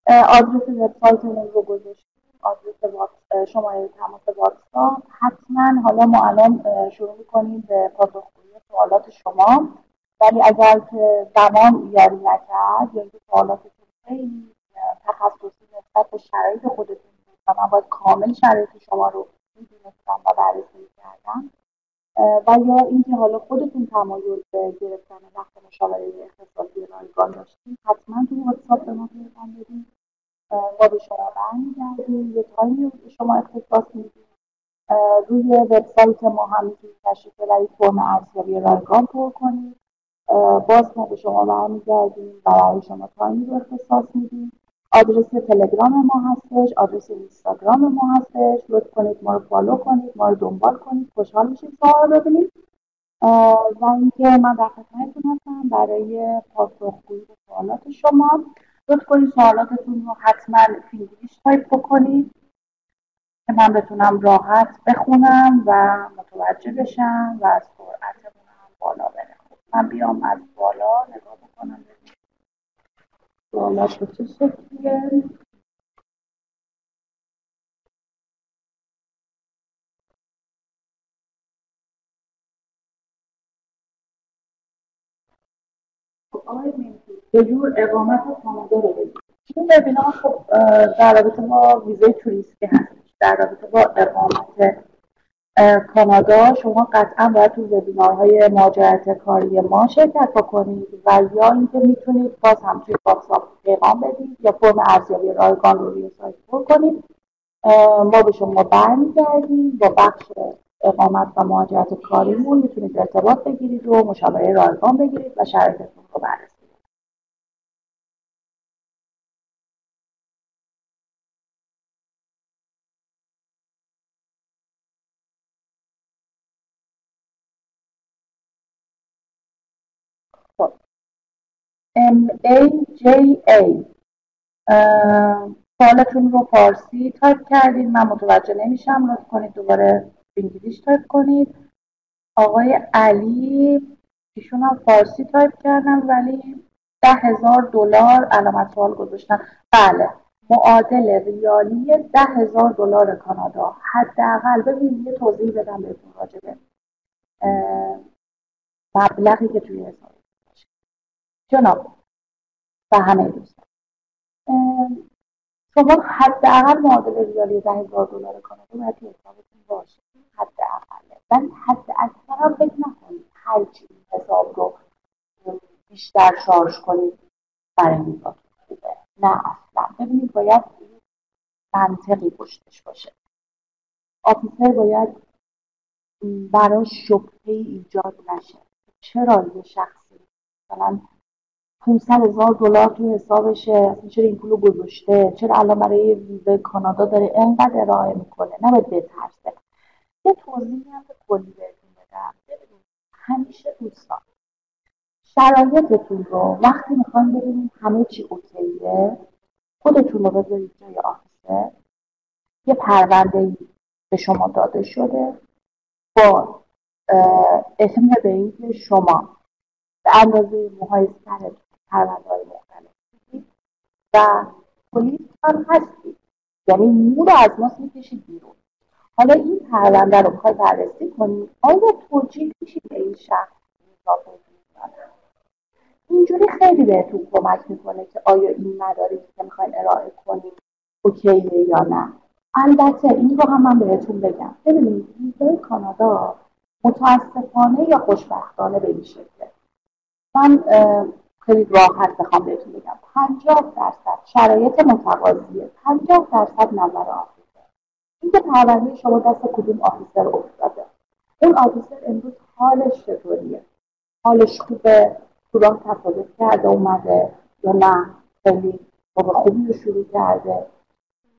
آدرس وبسایتمون رو گذاشتیم، آدرس شماره تماس واتساپ. حتما حالا ما الان شروع می‌کنیم به پاسخگویی سوالات شما، ولی اگر که زمان یاری نکرد یا اینکه سوالاتتون خیلی تخصصی نسبت به شرایط خودتون بود و من باید کامل شرایط شما رو می‌دونستم و بررسی می‌کردم و یا اینکه حالا خودتون تمایل به گرفتن وقت مشاوره اختصاصی رایگان داشتین حتما توی واتساپ به ما پیغام بدین. ما به شما برمیگردیم، یه تایمی رو به شما اختصاص میدیم. روی وبسایت ما هم میتونید تشریف ببرید فرم ارزیابی رایگان پر کنید. باز ما به شما برمیگردیم و برای شما تایمی رو اختصاص میدیم. آدرس تلگرام ما هستش، آدرس اینستاگرام ما هستش. لطف کنید ما رو فالو کنید، ما رو دنبال کنید، خوشحال میشیم شما رو ببینید. و اینکه من در خدمتتون هستم برای پاسخگویی به سوالات شما. لطف کنید سوالاتتون رو حتما فینگلیش تایپ بکنید که من بتونم راحت بخونم و متوجه بشم و از سرعتمون هم بالا بره. من بیام از بالا نگاه بکنم سوالات به چه شکلیه. آقای مهدی به جور اقامت کانادا رو بگید. این وبینار خب در رابطه با ویزای توریستی هستش. در رابطه با اقامت کانادا شما قطعا باید تو وبینارهای مهاجرت کاری ما شرکت بکنید و یا اینکه میتونید باز هم توی واتساپ پیغام بدید یا فرم ارزیابی رایگان رو روی سایت پر کنید. ما به شما برمیگردیم با بخش اقامت و مهاجرت کاریمون میتونید ارتباط بگیرید و مشاوره رایگان بگیرید و شرایطتون رو بررسی کنید. MAJA سوالتون رو فارسی تایپ کردید، من متوجه نمیشم، لطف کنید دوباره انگلیش تایپ کنید. آقای علی ایشون هم فارسی تایپ کردن ولی $10,000 علامت سوال گذاشتن. بله معادل ریالی $10,000 کانادا حداقل. ببینید یه توضیح بدم بهتون راجع به مبلغی که توی حساب باشه جناب و همه دوستان. شما حداقل معادل ریالی $10,000 کانادا باید توی حسابتون باشه، حداقل. ولی حد اکثر هم فکر نکنید هرچی این حساب رو بیشتر شارژ کنید برای میزاتون خوبه. نه اصلا. ببینید باید منطقی پشتش باشه. آفیسر باید براش شبهه ایجاد نشه. چرا یه شخصی مثلا $500,000 تو حسابشه، چرا این پولو گذاشته، چرا الان برای ویزای کانادا داره انقدر ارائه میکنه، نباید بترسه. یه توضیحی هم به کلی بهتون بدم. ببینید همیشه دوستان شرایطتون رو وقتی میخواین ببینید همه چی اوکیه خودتون رو بذارید جای آفیسر. یه پرونده به شما داده شده با اسم به اینکه شما به اندازه موهای سرتون پرونده‌های مختلف دیدید و پلیس هم هستید، یعنی مو رو از ماست میکشید بیرون. حالا این پرونده رو میخوای بررسی کنی، آیا توجیه میشی به این شخص اضافه میکنه؟ اینجوری خیلی بهتون کمک میکنه که آیا این مدارکی که میخواین ارائه کنید اوکیه یا نه. البته این رو هم من بهتون بگم، ببینید ویزای کانادا متاسفانه یا خوشبختانه به این شکله. من خیلی راحت بخوام بهتون بگم 50% شرایط متقاضیه، 50% نظر آفیسر. اینکه پرونده شما دست کدوم آفیسر افتاده، اون آفیسر امروز حالش چطوریه، حالش خوبه، تو راه تصادف کرده اومده یا نه خیلی با خوبی رو شروع کرده،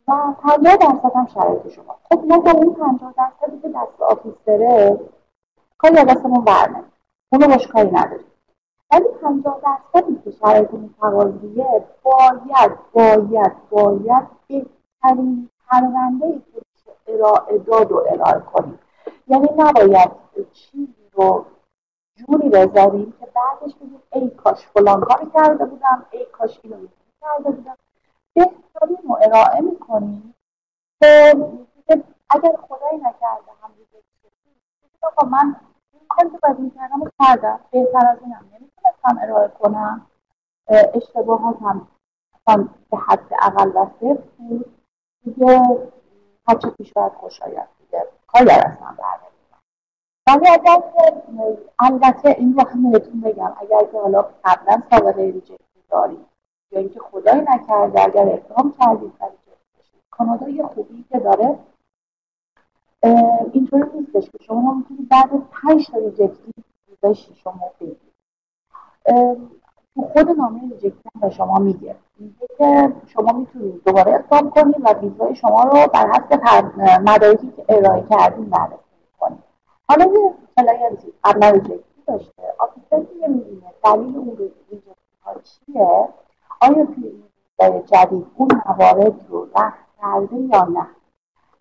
و 50% هم شرایط شما. خب ما با اون 50% که دست آفیسره کاری از دستمون برنه، اونو باش کاری نداریم. ولی 50% که شرایط متقاضیه باید بهترین پرونده‌ای که ارائه داد و ارائه کنیم. یعنی نباید چیزی رو جوری بذاریم که بعدش بگیم ای کاش فلان کاری کرده بودم، ای کاش اینو کرده بودم. بهترین رو ارائه میکنیم که اگر خدایی نکرده هم آقا من این کاری که باید میکردم رو کردم، بهتر از اینم نمیتونستم ارائه کنم، اشتباهات هم به حد اقل و صفر بود دیگه، هرچه پیش باید خوش آید دیگه، کاری از من برده. ولی اگر که البته این رو هم بهتون بگم، اگر که حالا قبلا سابقه ریجکتی دارید یا اینکه خدایی نکرده اگر اقدام کردید و ریجکت بشید، کانادا یه خوبی که داره اینطوری نیستش که شما میتونید بعد 5 تا ریجکتی ویزای شما بگیرید. تو خود نامه ریجکتی به شما میگه که شما میتونید دوباره اقدام کنید و ویزای شما رو بر حسب مدارکی که ارائه کردید بررسی کنید. حالا یه کلاینتی قبلا ریجکتی داشته، آفیسر که میبینه دلیل اون ریجکتی ها چیه، آیا توی این ویزای جدید اون موارد رو رفع کرده یا نه.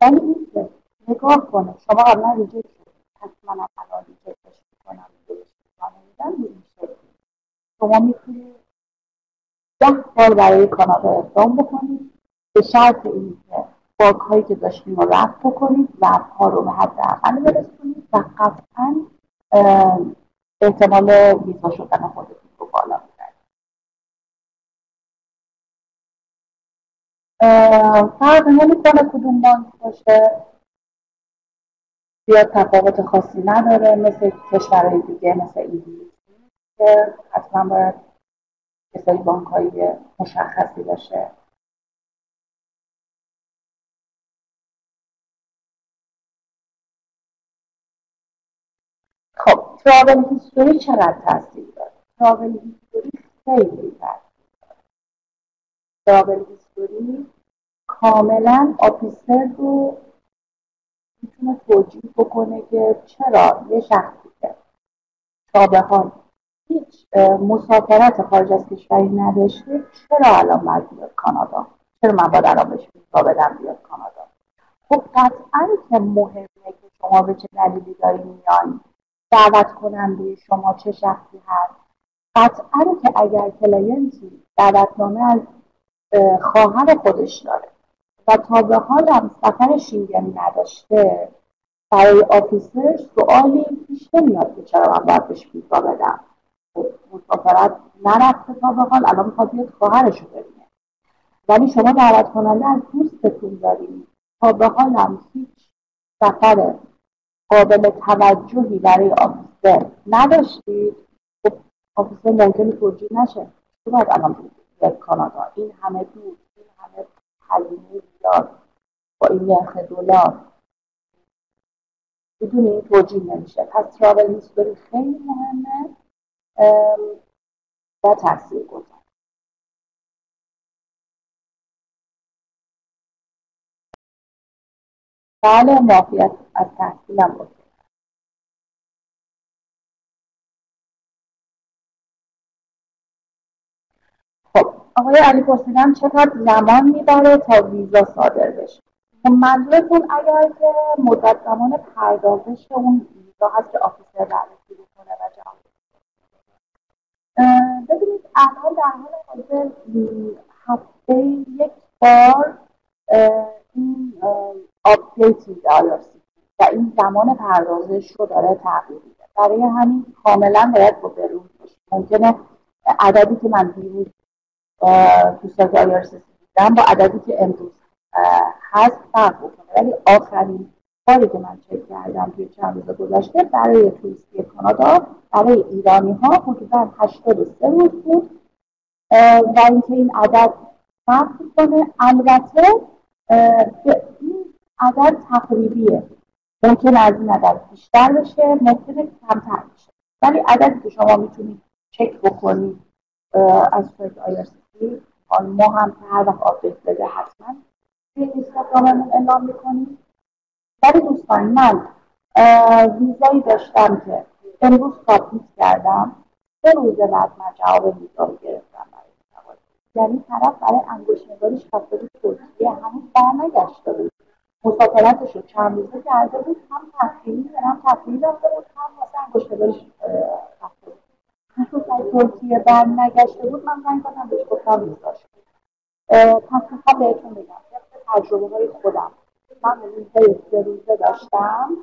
ولی این که نگاه کنه شما قبلا ریجکت شدید، پس منم الان ریجکتش میکنم، ریجکتش میدم، این شکلی شما میتونید 10 بار برای کانادا اقدام بکنید به شرط اینکه باگ هایی که داشتیم رو رفع بکنید، ضعف ها رو به حداقل برسونید و قطعا احتمال ویزا شدن خودتون رو بالا میبرید. فرق نمیکنه کدوم بانک باشه، زیاد تفاوت خاصی نداره، مثل کشورهای دیگه مثل انگلیس که حتما باید یه سری بانک‌های مشخصی باشه. خب ترابل هیستوری چقدر تاثیر داره؟ ترابل هیستوری خیلی تاثیر داره. ترابل هیستوری کاملا آفیسر رو میتونه توجیه بکنه که چرا یه شخصی که تا به حال هیچ مسافرت خارج از کشوری نداشته چرا الان باید بیاد کانادا، چرا من باید الان بهش ویزا بدم بیاد کانادا. خب قطعا که مهمه که شما به چه دلیلی داری میان، دعوت کننده شما چه شخصی هست. قطعا که اگر کلاینتی دعوتنامه از خواهر خودش داره و تا به حال هم سفر شینگن نداشته، برای آفیسر سوالی پیش نمیاد که چرا من باید بهش ویزا بدم. خب مسافرت نرفته تا به حال، الان میخواد بیاد خواهرش رو ببینه، ولی شما دعوت کننده از دوستتون دارید، تا به حال هم هیچ سفر قابل توجهی برای آفیسر نداشتید. خب آفیسر ممکنه توجیه نشه، تو باید الان بیاد کانادا، این همه دور، این همه هزینه زیاد با این نرخ دلار بدون این توجیه نمیشه. پس ترابل هیستوری خیلی مهمه و تاثیر گذار. بله معافیت از تحصیلم بود. خب آقای علی پرسیدم چقدر زمان میبره تا ویزا صادر بشه. خب منظورتون اگر که مدت زمان پردازش اون ویزا هست که آفیسر بررسی بکنه و جمع. ببینید الان در حال حاضر هفته یک بار این آپدیت IRC و این زمان پردازش رو داره تغییر میده. برای همین کاملا باید با بروز باشه. ممکنه عددی که من دیروز تو سایت IRC دیدم با عددی که امروز هست فرق بکنه، ولی آخرین باری که من چک کردم توی چند روز گذشته برای توریستی کانادا برای ایرانی ها حدوداً 83 روز بود و اینکه این عدد فرق میکنه. البته این عدد تقریبیه، ممکن از این عدد بیشتر بشه، ممکنه کمتر بشه، ولی عددی که شما میتونید چک بکنید از سایت IRCC، ما هم هر وقت آپدیت بده حتما توی اینستاگراممون اعلام میکنیم. ولی دوستان من ویزایی داشتم که امروز سابمیت کردم، 3 روز بعد من جواب ویزا رو گرفتم برای سواری. یعنی طرف برای انگشت نگارش رفته بود ترکیه، هنوز برنگشته بود، مسافرتش رو چند روزه کرده بود، هم تفریحی رفته بود، هم واسه انگشت نگارش رفته بود. هنوز از ترکیه برنگشته بود. من زنگ زدم بهش گفتم ویزاش پس میخوام بهتون بگم تجربه های خودم. من ویزای 3 روزه داشتم،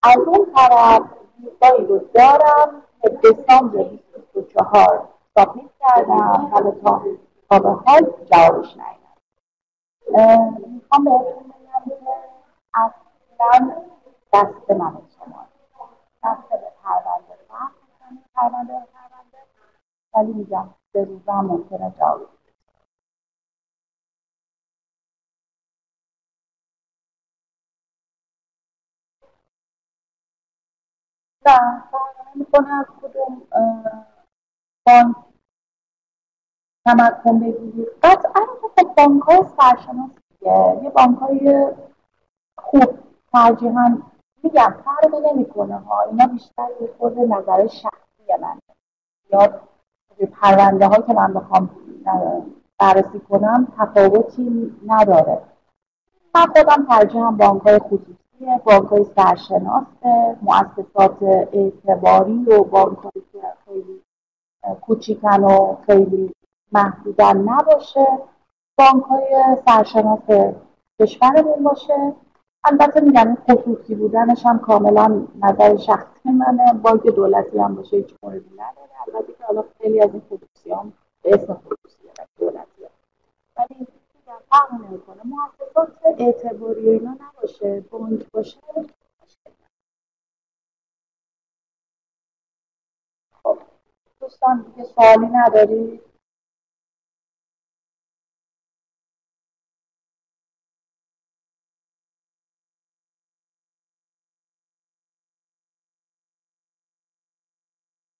از اون طرف ویزایی رو دارم که دسامبر 2024 سابمیت کردم ولی تا به حال جوابش نیومد. میخوام بهتون بگم که اصلا دست من شما دست به پرونده فرق میکنه، پرونده ولی میگم 3 روزه هم ممکنه جواب. نه فرق نمیکنه از کدوم بانک تمکن بگیرید. قطعا که خب بانک های سرشناس دیگه، یه بانک های خوب ترجیحاً میگم فرق نمیکنه ها، اینا بیشتر یه خود نظر شخصی من یا پرونده ها که من بخوام بررسی کنم تفاوتی نداره. من خودم ترجیحاً بانک های خصوصیه، بانک های سرشناسه، مؤسسات اعتباری و بانک هایی که خیلی کوچیکن و خیلی محدودن نباشه، بانک های سرشناس کشورمون باشه. البته میگم این خصوصی بودنش هم کاملا نظر شخصی منه، بانک دولتی هم باشه هیچ موردی نداره. البته که حالا خیلی از این خصوصی هم به اسم خصوصی دولتی هم. ولی میگم فرق نمیکنه، مؤسسات اعتباری اینا نباشه، بانک باشه. خب دوستان دیگه سوالی نداری؟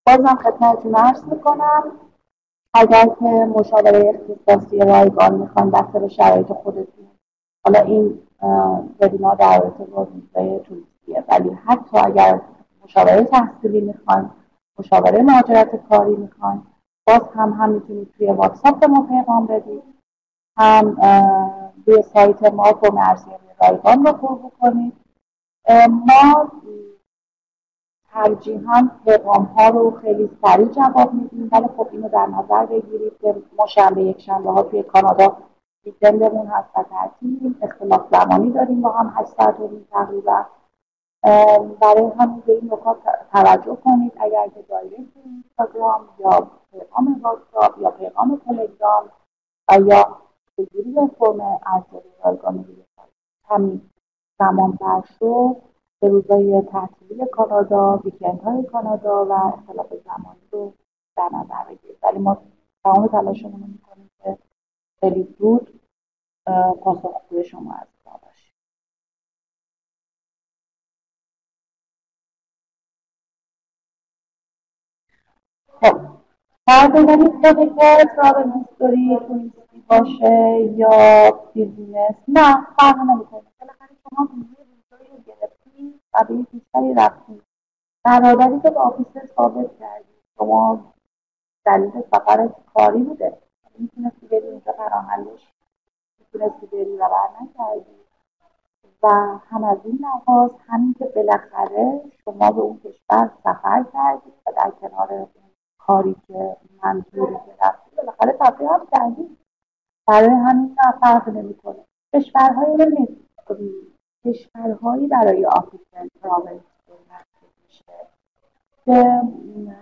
بازم خدمتتون عرض میکنم اگر که مشاوره اختصاصی رایگان میخوان بسته به شرایط خودتون، حالا این وبینار در رابطه با ویزای توریستیه، ولی حتی اگر مشاوره تحصیلی میخوان، مشاوره مهاجرت کاری میخوان، باز هم میتونید توی واتساپ به ما پیغام بدید، هم روی سایت ما فرم ارزیابی رایگان رو پر بکنید. ما ترجیحاً پیغام ها رو خیلی سریع جواب میدیم، ولی خب اینو در نظر بگیرید که ما شنبه یک شنبه ها توی کانادا ویکندمون هست و تعطیلیم، اختلاف زمانی داریم با هم 8 ساعت و نیم تقریبا. برای همین به این نکات توجه کنید. اگر که دایرکت اینستاگرام یا پیغام واتساپ یا پیغام تلگرام و یا بگیری فرم ارزیابی رایگان همین زمان بر شد به روزهای تعطیلی کانادا، ویکندهای کانادا و اختلاف زمانی رو در نظر بگیرید. ولی ما تمام تلاشمون رو میکنیم که خیلی زود پاسخگوی شما از ما باشیم. خب برداری خود که ترابل هیستوری توریستی باشه یا بیزینس، نه فرق نمیکنه. بالاخره شما ویزای رو گرفتید و به یک کشوری رفتید، قراردادی که با آفیس ثابت کردید، شما دلیل سفرت کاری بوده، میتونستی بری اونجا پناهندش، میتونستی بری و برنگردی. و هم از این لحاظ همین که بالاخره شما به اون کشور سفر کردید و در کنار اون کاری که منظوری که رفتید بالاخره تفریح هم کردید. برای همین نه فرق نمیکنه. کشورهایی رو نیست کشورهایی برای آفیسر تراول میشه که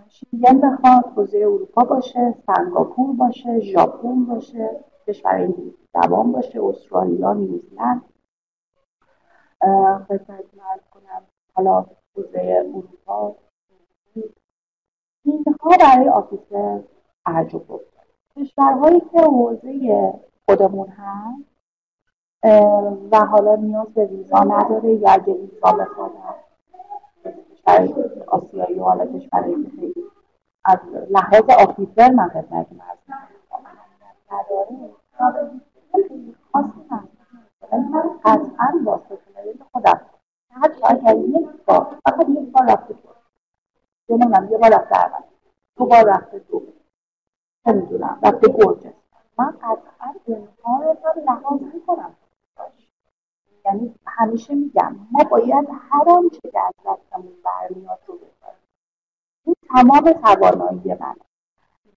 شنگن بخواد حوزه اروپا باشه، سنگاپور باشه، ژاپن باشه، کشور انگلیسی زبان باشه، استرالیا، نیوزلند، خدمتتون عرض کنم حالا حوزه اروپا، اینها برای آفیسر ارج و بود. کشورهایی که حوزه خودمون هست و حالا نیاز به ویزا نداره یا اگه ویزا بخوادن کشور آسیایی و حالا کشورهایی که خیلی از لحاظ آفیسر من خدمتتون عرض می‌کنم نداره خیلی خاصی ولی من قطعا واسه خودم حتی اگر یک بار فقط یک بار رفته نمیدونم یه بار رفته اول دو بار رفته دو نمیدونم رفته گرجه من قطعا اینها رو لحاظ میکنم. یعنی همیشه میگم ما باید هر آنچه که از دستمون برمیاد رو بذاریم. این تمام توانایی منه.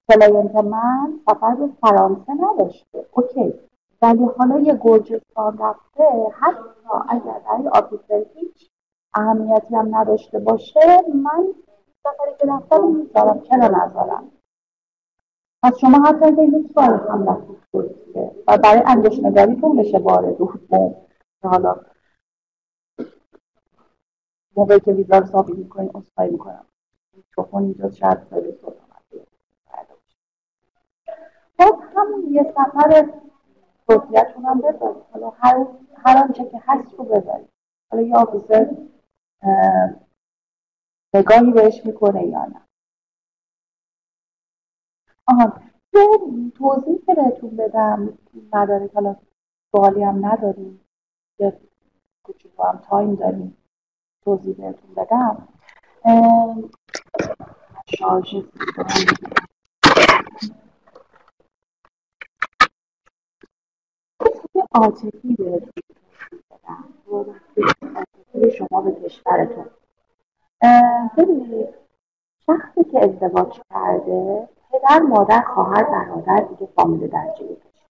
کلاینت من سفر به فرانسه نداشته اوکی، ولی حالا یه گرجستان رفته حتی اگر برای آفیسر هیچ اهمیتی هم نداشته باشه من سفری که رفتم میذارم، چرا نذارم؟ پس شما حتی اگر یک بار هم رفتید ترکیه و برای اندیشنگاریتون بشه وارد حقوق حالا موقعی که ویزا رو ثابت میکنین اصفایی میکنم میکروفون اینجا شاید خیلی صورت باز همون یه سفر توصیه‌تون هم بذارید. حالا هر آنچه که هست رو بذارید. حالا یه آفیسر نگاهی بهش میکنه یا نه. یه توضیح که بهتون بدم مدارک حالا سوالی هم نداریم یه کوچولو هم تایم داریم توضیح بهتون بدم. شارژ یه عاطفی بهتون بدم عاطفی شما به کشورتون. ببینید شخصی که ازدواج کرده پدر، مادر، خواهر، برادر دیگه فامیل درجه یکش.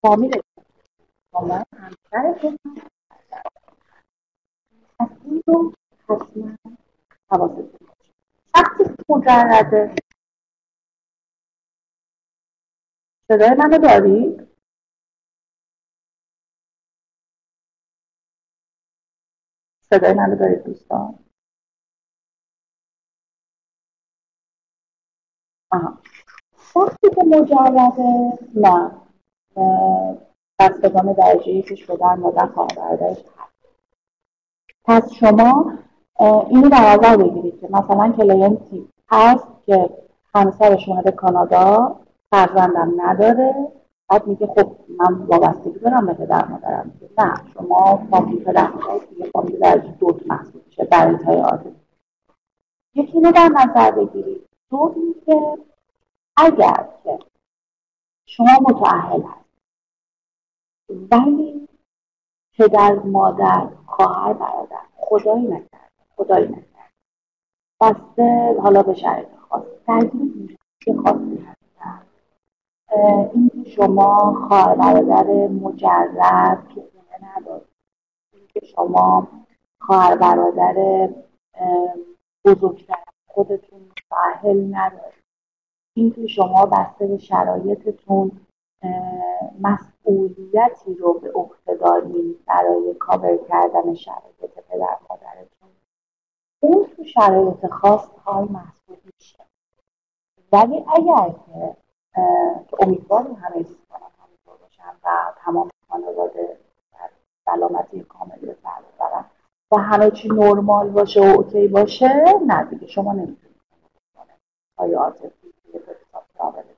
فامیل شما همسرتون از این رو حتما حواستون باشه. شخصی که مجرده صدای منو دارید؟ صدای منو دارید دوستان؟ شخصی که مجرده نه بستگان درجه یکش پدر، مادر، خواهر، برادرش هست. پس شما اینو در نظر بگیرید که مثلا کلاینتی هست که همسرش اومده کانادا فرزندم نداره بعد میگه خب من وابستگی دارم به پدر مادرم. نه شما فامیل پدر مادرت دیگه فامیل درجه دو محسوب میشه در انتهای عادت. یکی اینو در نظر بگیرید. دو اینکه اگر که شما متأهل هست ولی پدر مادر خواهر برادر خدایی نکرد بسته حالا به شرایط خاص درگیر که خاصی هستن اینکه شما خواهر برادر مجرد تو خونه ندارید، اینکه شما خواهر برادر بزرگتر خودتون متأهل ندارید، اینکه شما بسته به شرایطتون مسئولیتی رو به عهده دارید برای کاور کردن شرایط پدر مادرتون، اون تو شرایط خاص های محسوب میشه. ولی اگر که امیدواریم همه دوستان همینطور باشن و تمام خانواده در سلامتی کامل به سر ببرن و همه چی نرمال باشه و اوکی باشه، نه دیگه شما نمیتونید های عاطفی که به حساب رابطه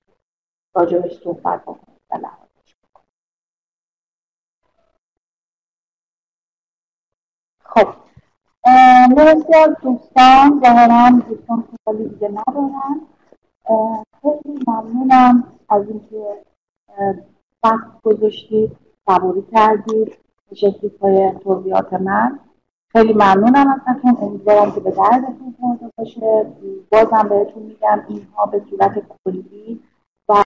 راجبش صحبت بکنید و لحاظش بکنید. خب مرسی از دوستان، ظاهراً دوستان سوالی دیگه ندارن. خیلی ممنونم از اینکه وقت گذاشتید، صبوری کردید به شکلی پای توضیحات من. خیلی ممنونم ازتون، امیدوارم که به دردتون خورده باشه. بازم بهتون میگم اینها به صورت کلی و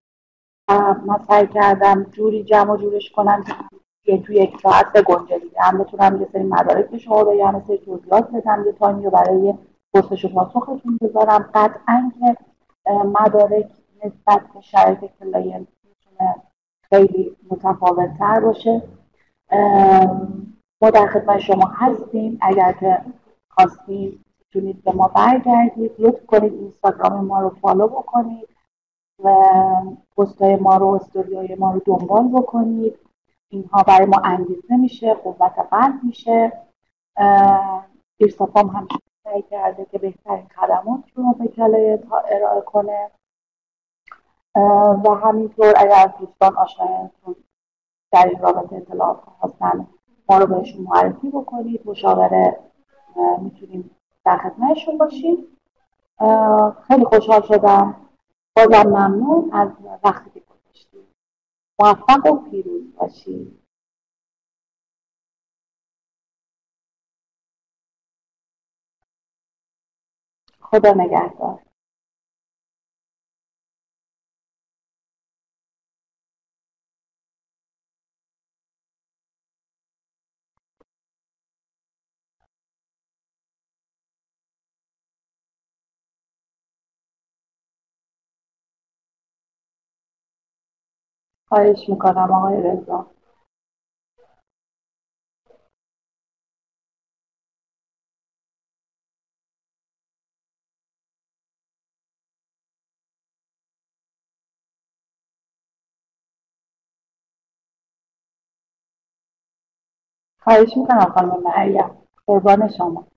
من سعی کردم جوری جمع و جورش کنم که تو 1 ساعت بگنجه دیگه. هم بتونم یه سری مدارک به شما بگم، یه سری توضیحات بدم، یه تایمی رو برای پرسش و پاسختون بذارم. قطعا که مدارک نسبت به شرایط کلاینت میتونه خیلی متفاوت تر باشه. ما در خدمت شما هستیم. اگر که خواستید میتونید به ما برگردید، لطف کنید اینستاگرام ما رو فالو بکنید و پست‌های ما رو، استوری‌های ما رو دنبال بکنید. اینها برای ما انگیزه میشه، قوت قلب میشه. ایرساپام هم سعی کرده که بهترین خدمات رو به کلاینت ها ارائه کنه و همینطور اگر دوستان آشنایانتون در این رابطه اطلاعات خواستن ما رو بهشون معرفی بکنید. مشاوره میتونیم در خدمتشون باشیم. خیلی خوشحال شدم. بازم ممنون از وقتی که گذاشتید. موفق و پیروز باشید. خدا نگهدار. خواهش میکنم آقای رضا. خواهش میکنم خانم مریم. قربان شما.